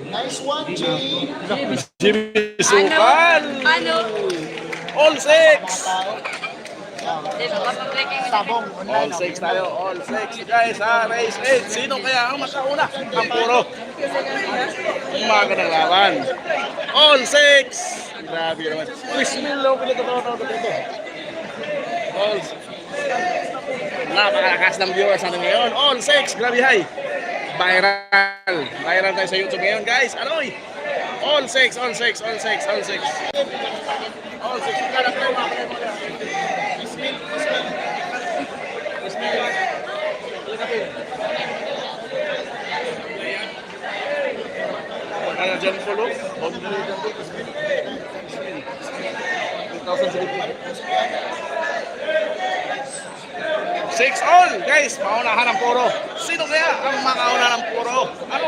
Nice one, Jay! JB Sukal! Ano? All six! Sabong, All six tayo, all six. Guys, ha, race 8. Sino kaya ang makauna? Ang puro. Umaga ng laban. All six! Grabe naman. Chris Milo, pinagkatawa dito. All napakalakas ng viewers natin ngayon. All six! Grabe, hay. Viral. Viral tayo sa YouTube ngayon, guys. Anoy? All six, all six, all six, all six. All six. Kada tayo mga Dyan Polo. 6 all, guys. Paunahan ng puro. Sino kaya ang makauna ng puro? Ano?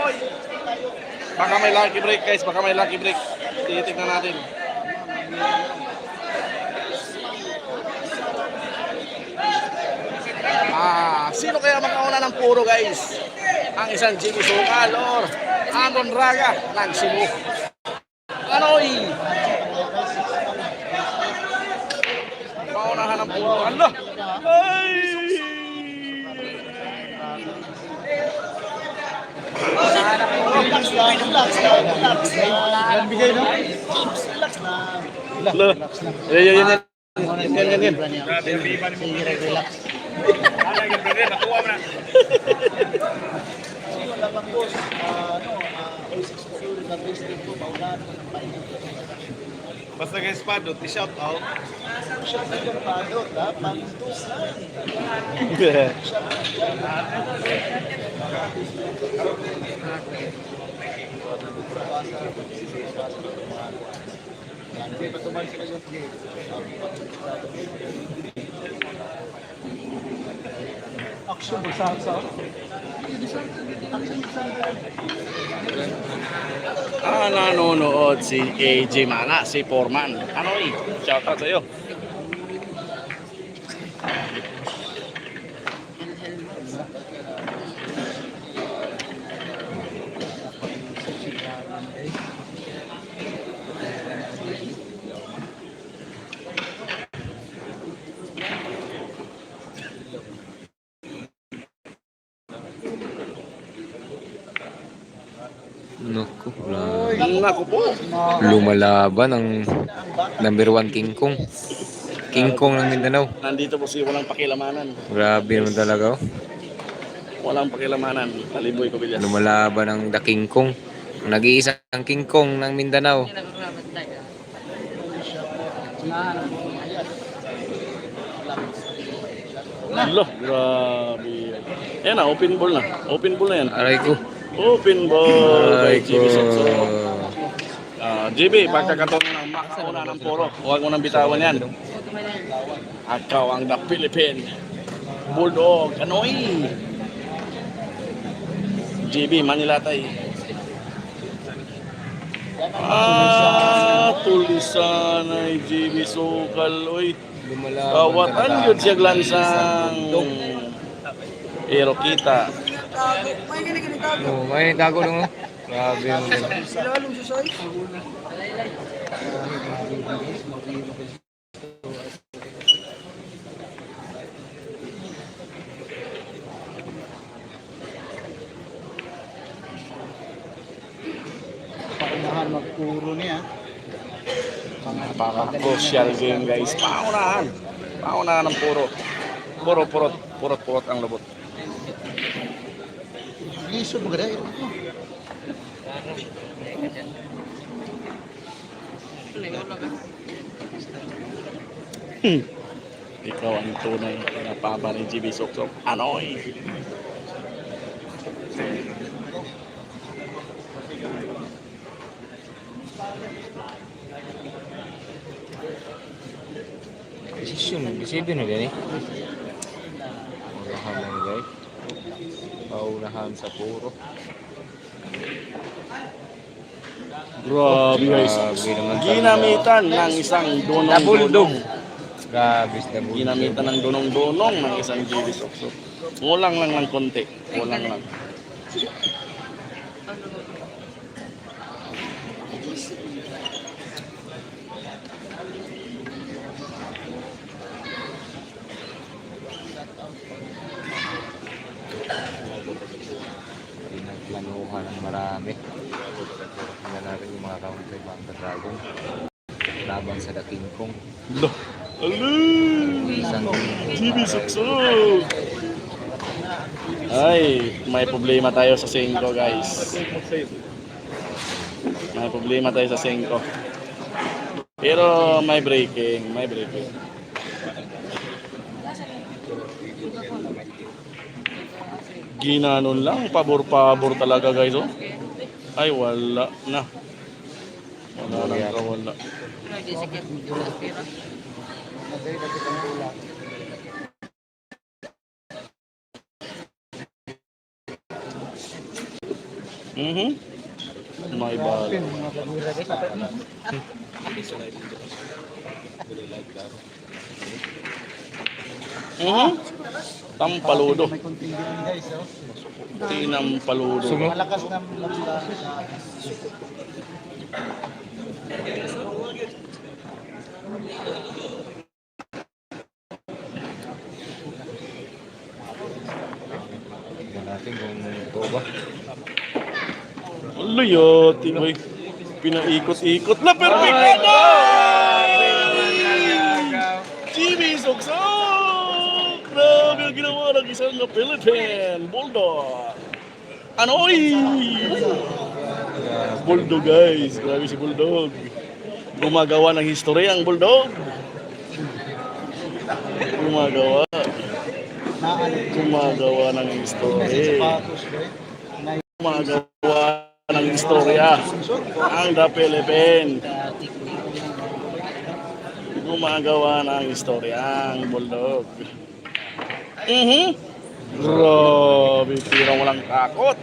Oy. Baka may lucky break, guys. Baka may lucky break. Titignan natin. Sino kaya makauna ng puro, guys? Ang isang Jimmy Sukal or Amon Raga ng Cebu. Anoy! Paunahan ng puro. Ano? Ay! Ilan bigay, no? Yan. Basta guys, Padot, i-shout out. Action sa Nanonood si AJ Mana, si Foreman. Anoy, shout out sa'yo. Naku, grabe. Naku po. Lumalaban ang number 1 King Kong. King Kong ng Mindanao. Nandito po si walang pakilamanan. Grabe naman talaga. Oh. Walang pakilamanan. Taliboy ko bilyas. Lumalaban ang The King Kong. Ang nag-iisang King Kong ng Mindanao. Lo, grabe. Ayan na, open ball na. Open ball na yan. Aray ko. Open ball kay Aray ko. GB Sokso. GB, pagkakataon ng makauna ng puro. Huwag mo nang bitawan yan. Ikaw ang The Philippine Bulldog. Anoy! GB, Manilatay. Tulisan ay GB Sukal. Uy, kawatan yun siya glansang Erokita. Oh, may tago lang. Oh. Grabe yung paunahan magpuro niya. Napaka-crucial game, guys. Paunahan. Paunahan ng puro. Purot ang lubot. Lisod mo gada. Ikaw ang tunay na papa ni GB Soksok. Anoy! Desisyon na gani. Paunahan lang guys. Paunahan sa puro. Grabe, guys. Grabe naman talaga. Ginamitan ng isang Nabuldog. dunong-dunong. Grabe sa buldog. Ginamitan ng dunong-dunong ng isang GB Soksok. Ngulang lang ng konti. Ngulang lang. Pinagplanuhan ng marami. Tingnan natin yung mga counter Bangka Dragon. Laban sa The King Kong. Isang GB Soksok! Ay, may problema tayo sa 5, guys. May problema tayo sa 5. Pero may breaking. Ginanon lang, pabor-pabor talaga, guys, oh. Ay, wala na. Wala nang kawala. Mhm. May bala. Mhm. Tampaludo. May konting din guys, oh. Tinampaludo. Malakas na lamdaman. Tingnan natin kung ito ba. Luyot, boy. Pinaikot-ikot na perfecto! Jimmy Soksok! Grabe ang ginawa ng isang Philippine Bulldog. Anoy! Bulldog guys, grabe si Bulldog. Gumagawa ng history ang Bulldog. Gumagawa. Gumagawa ng history. Gumagawa ng istorya ang The Philippine. Gumagawa ng istorya ang Bulldog. Grabe, tirang walang takot.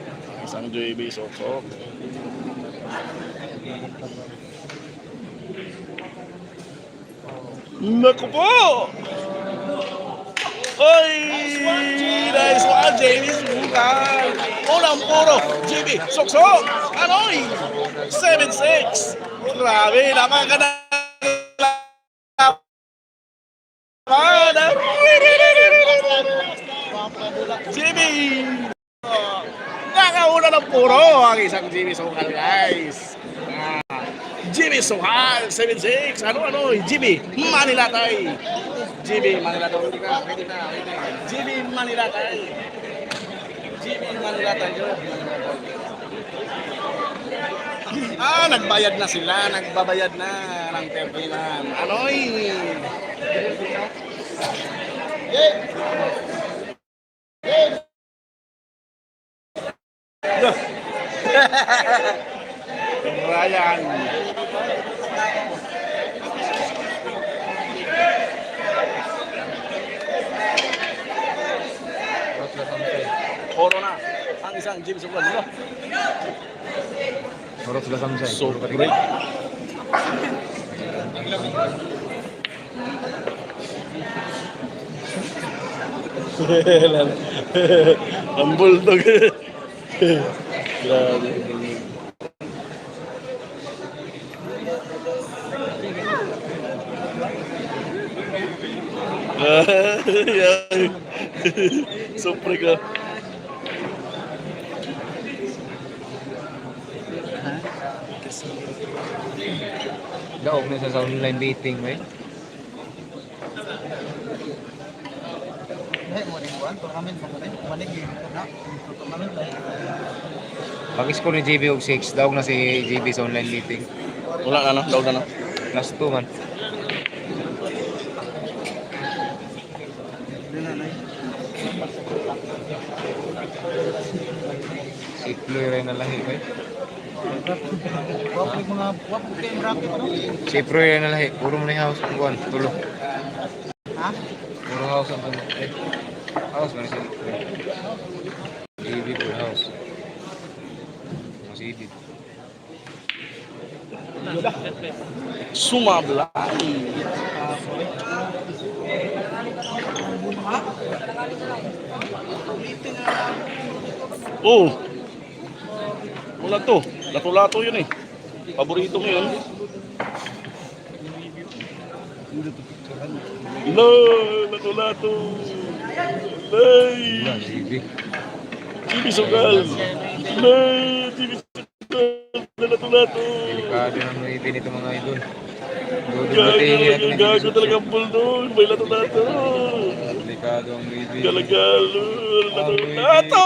Isang JB Soksok. Naku po! Oy! Nice one, JB Soksok! Unang puro, JB Soksok! Anoy! 7-6! Grabe, napakaganda! Jimmy! Nakauna ng puro ang isang Jimmy Sokal, guys. Jimmy Sokal, 7-6. Ano? Jimmy Manilatay. Jimmy Manilatay. Jimmy Manilatay. Jimmy Manilatay yun. Nagbayad na sila. Nagbabayad na ng terminal. Anoy! Ryan. Oro na. Ang isang James Sobrang dito. Oras sila samsay. So great. Ang Bulldog. Grabe. Sopre ka. Daog na sa online dating, may. Pag-score ni JB og 6, daog na si JB sa online dating. Wala na, no? Daw na, no? Last 2 man. Si Chloe rin na lahi, may. Si Pro rin na lahi. Puro mo na yung house. Buwan, tulo. Ha? Puro house ang tulo. House man si JB full house. Masih edit. Sumablay. Oh. Wala to. Lato-lato yun eh. Paborito mo yun. Lato-lato. Lay. JB. JB Sogal. Lay. JB Sogal. Lato-lato. Delikado ng mga nito mga idol. Dudubutingin natin yung Gago talaga ang Bulldog. May lato-lato. Delikado ang JB. Galagalo. Lato-lato.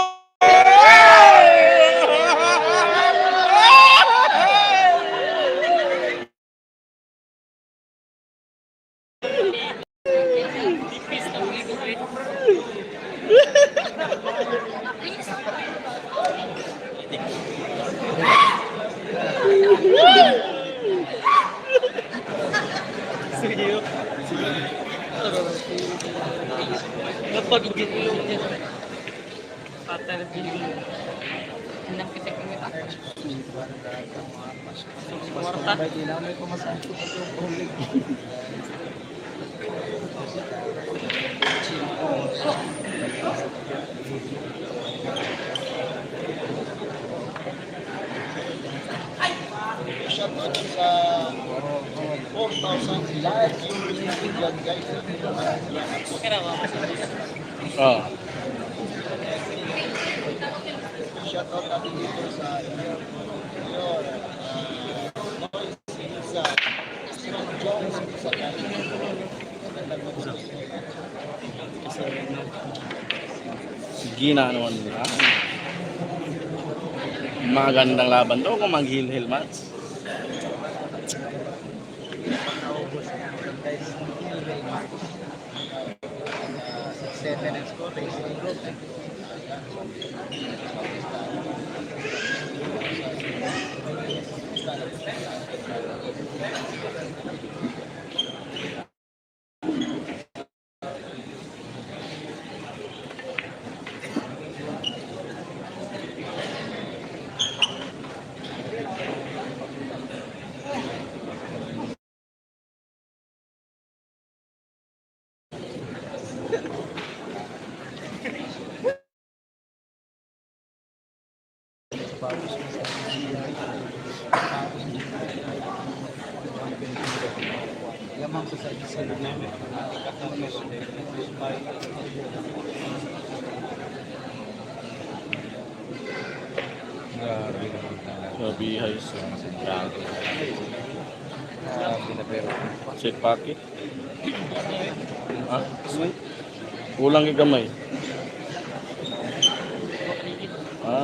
Sabay ginamit ko mas ang tulig. Shoutout sa 4,000 live viewers dyan guys. Oh. Shoutout natin dito sa York, sa Strong Jones, sa Ginanoon lang. Magandang laban to kung mag-heel match. Seven and score, racing group. Yaman ko sa isa na namin. Grabe naman talaga. Sabi hay sa Grabe na pero. set packet. Ha? Kulang kay gamay.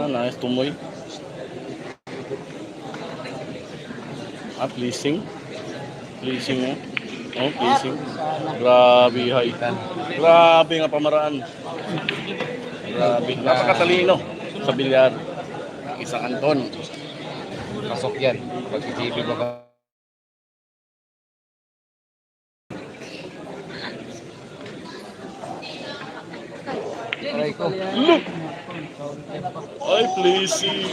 Nice tumoy. Pleasing. Pleasing mo. Oh, pleasing. Grabe hay. Grabe nga pamaraan. Grabe. Napakatalino sa bilyar. Isang Anton. Pasok yan. Pag si JB baka aray ko. Look! Ay, pleasing.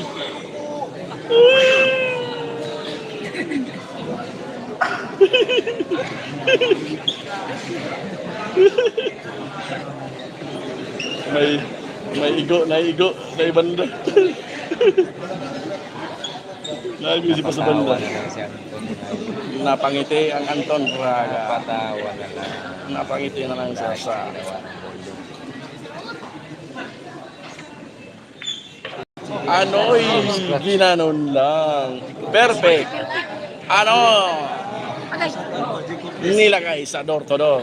may igo, na banda. Nagisi pa sa Patawa banda. na lang si Anton. Napangiti ang Anton Braga. Patawa na lang. Napangiti na lang siya sa Ginawa ng bolo. Ano'y ginanon lang. Perfect. Ano? Nilagay sa door to door.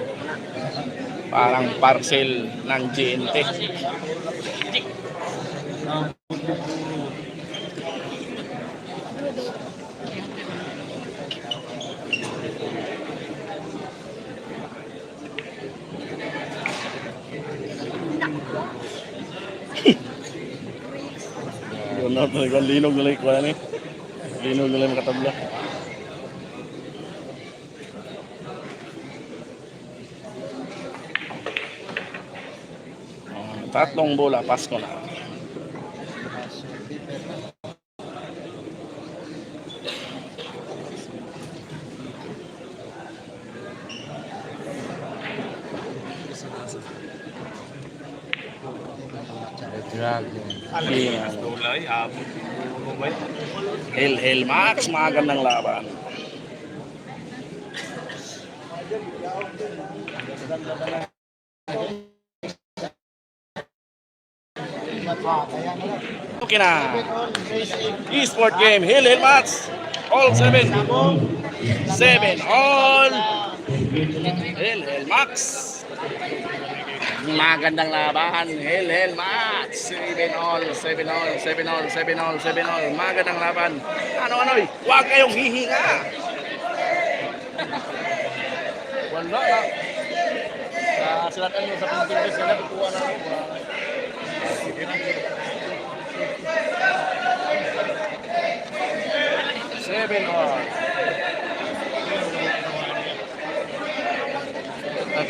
Parang parcel ng GNT. Yun na talaga, linog na lang ikuha ni. Linog na lang makatabla. Tatlong bola, Pasko na. Dragon. Hel Max, magandang laban. Okay na. E-sport game, Hel Max. All 7. 7 all. Hel Max. Magandang laban, Hel Max. 7 all, 7 all, 7 all, 7 all, 7 all. Magandang laban. Ano-ano'y, huwag kayong hihinga. Wala na. Silatan mo sa Pilipinas, sila tutuwa na ako. Seven all.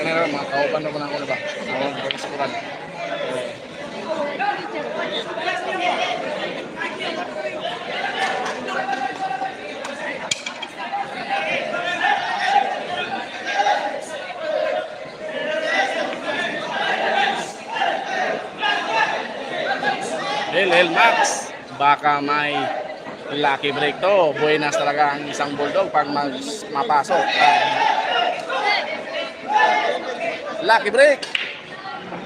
kanila mga kauban na ko na ako na ba? Ang pag-iskuran. Hel Max, baka may lucky break to. Buenas talaga ang isang bulldog pag mapasok. Lucky break.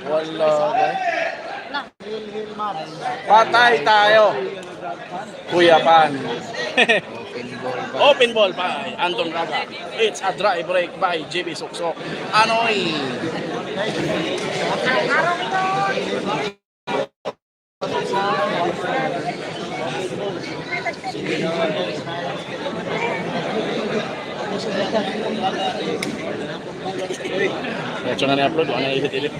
Wala. Patay tayo. Kuya Pan. Open ball by Anton Raga. It's a dry break by JB Suksok. Anoy. Diretso na ni-upload, ano na-edit-edit?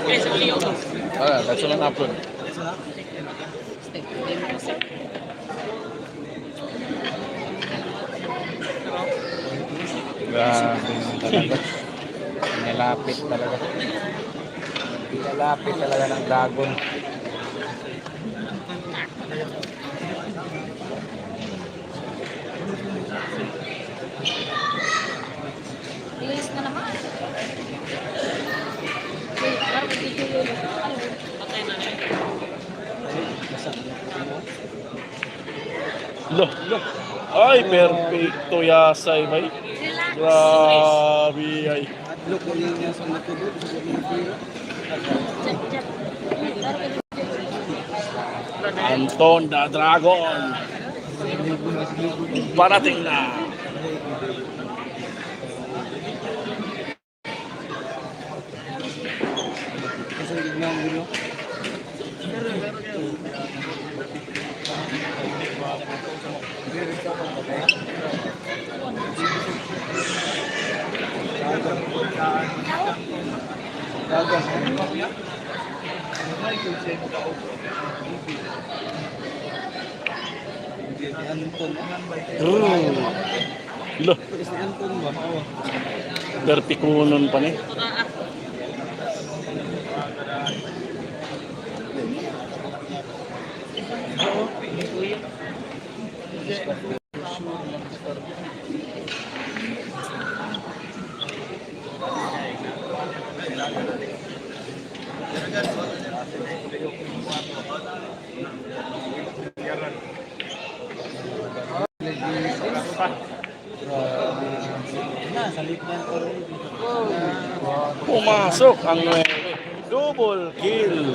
Diretso na na-upload. Grabe talaga. Nilapit talaga. Nilapit talaga ng dragon. Bilis na naman. Wait, parang video yun. Patay na rin. Loh. Ay, perfecto yasay, bay. Grabe ay. Anton the Dragon. Parating na. Loh. Berpikunon pa ni. Pumasok ang 9. Double kill.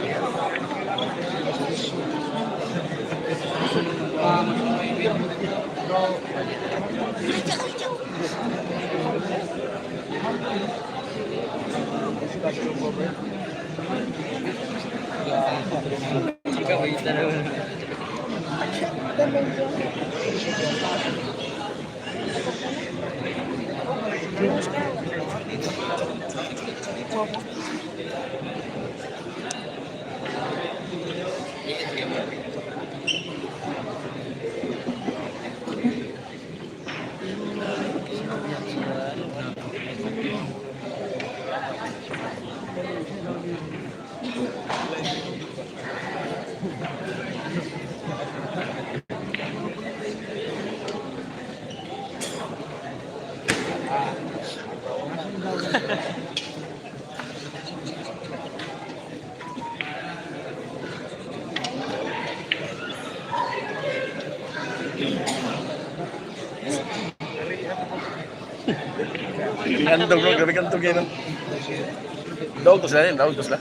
Gantong bro, grabe gantong yan. Daog to sila yun, daog to sila.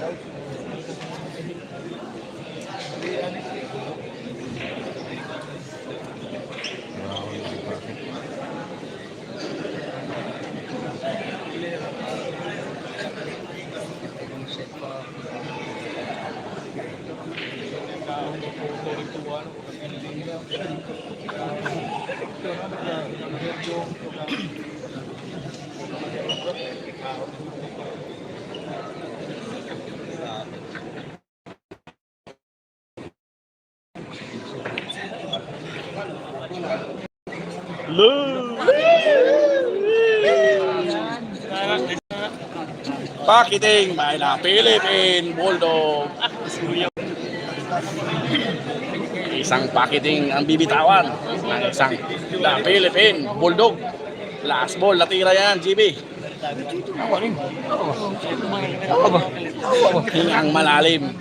Pakiting by the Philippine Bulldog. Isang pakiting ang bibitawan ng isang the Philippine Bulldog. Last ball, natira yan, GB. Hingang malalim.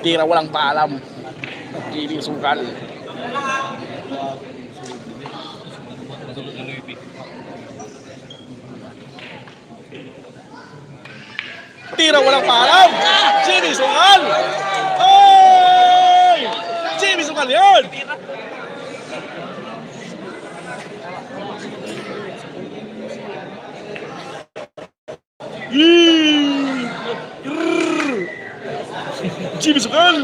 Tira walang paalam. GB sukal. Tira walang paalam. GB sukal. Oy! GB sukal yun. GB sukal.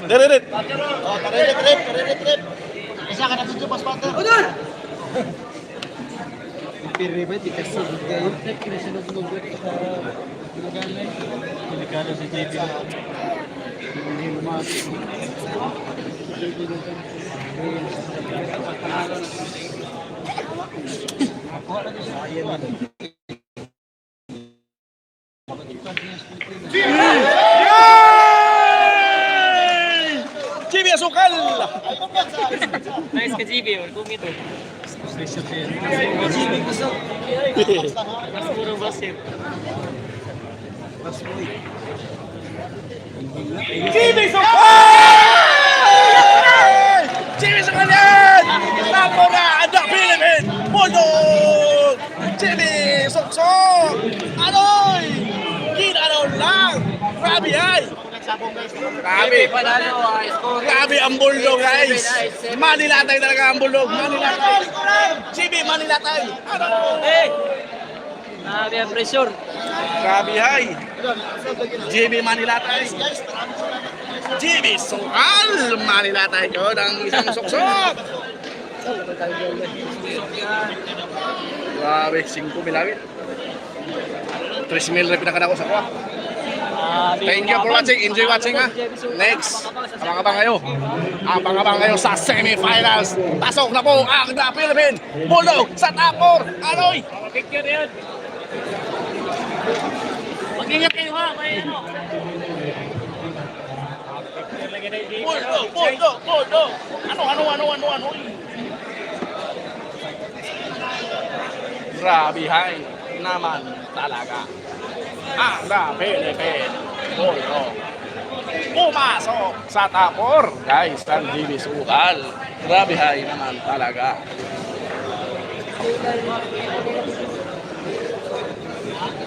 Deret. Oh, trip. Isa ka na dito, pas pato. Piri ba di kasi kayo kinasinog mo sa delikado si JP. Hindi lumas. GB sukal. Nice ka, GB. Kung ito. Mas puro basip. GB sukal! GB sukal yan! Tapo na ang the Philippine Bulldog! GB suksok! Anoy! Ginanaw lang! Grabe ay! Grabe! Grabe ang Bulldog guys! Manilatay talaga ang Bulldog! Manilatay! GB manilatay! Ano? Grabe ang pressure. Grabe ay! GB manilatay! GB sukal! Manilatay ko ng isang suksok! Grabe, 5 milagit. 3 mil rin pinakana ko sa kuha. Thank you for watching. Enjoy watching ha. Next, abang-abang kayo. Abang-abang kayo sa semifinals. Pasok na po ang the Philippine Bulldog sa top 4. Anoy! Picture yun. Mag-ingat kayo ha. May ano. Bulldog! Ano? Grabe hay naman talaga. Ang the Philippine Bulldog. Pumasok sa top 4. Guys, ang GB sukal. Grabe hay naman talaga.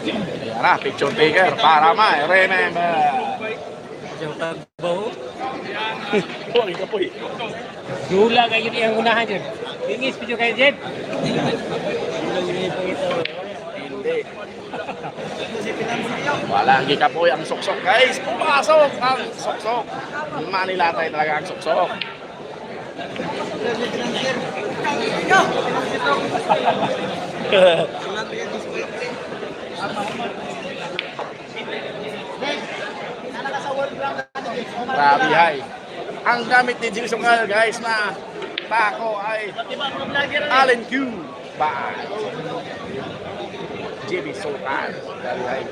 Ayan na, picture taker para remember. Huwag ka po eh. Dula kayo yung unahan dyan. Tingis, video kayo dyan. Hindi. Wala, hindi ka po ang suksok guys. Pumasok ang suksok. Manilatay talaga ang suksok. Grabe hay. Ang gamit ni Jimmy Sukal guys na tako ay Allen Q by Jimmy Sukal. Grabe hay.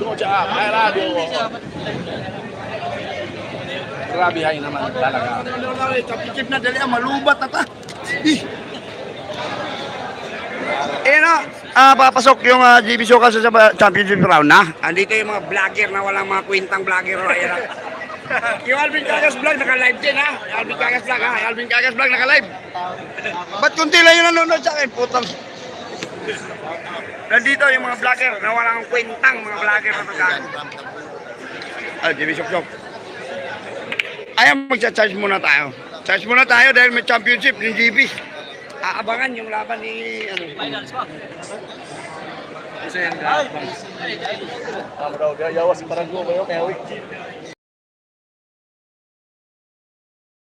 Good job, ay radio. Grabe hay naman talaga. Kapitip na dali, malubat na ta. Papasok yung GB Sokal sa championship round na. Andito yung mga vlogger na walang mga kwentang vlogger. Yung Alvin Cagas vlog naka-live din ha. Alvin Cagas vlog naka-live. Ba't kunti lang yung nanonood sa akin? Putang. Nandito yung mga vlogger na walang kwentang mga vlogger na magagamit. GB Sokal. Ayaw magcha-charge muna tayo. Charge muna tayo dahil may championship ng GB. Aabangan yung laban ni Finals pa. Kasi yung yawas parang go kayo kaya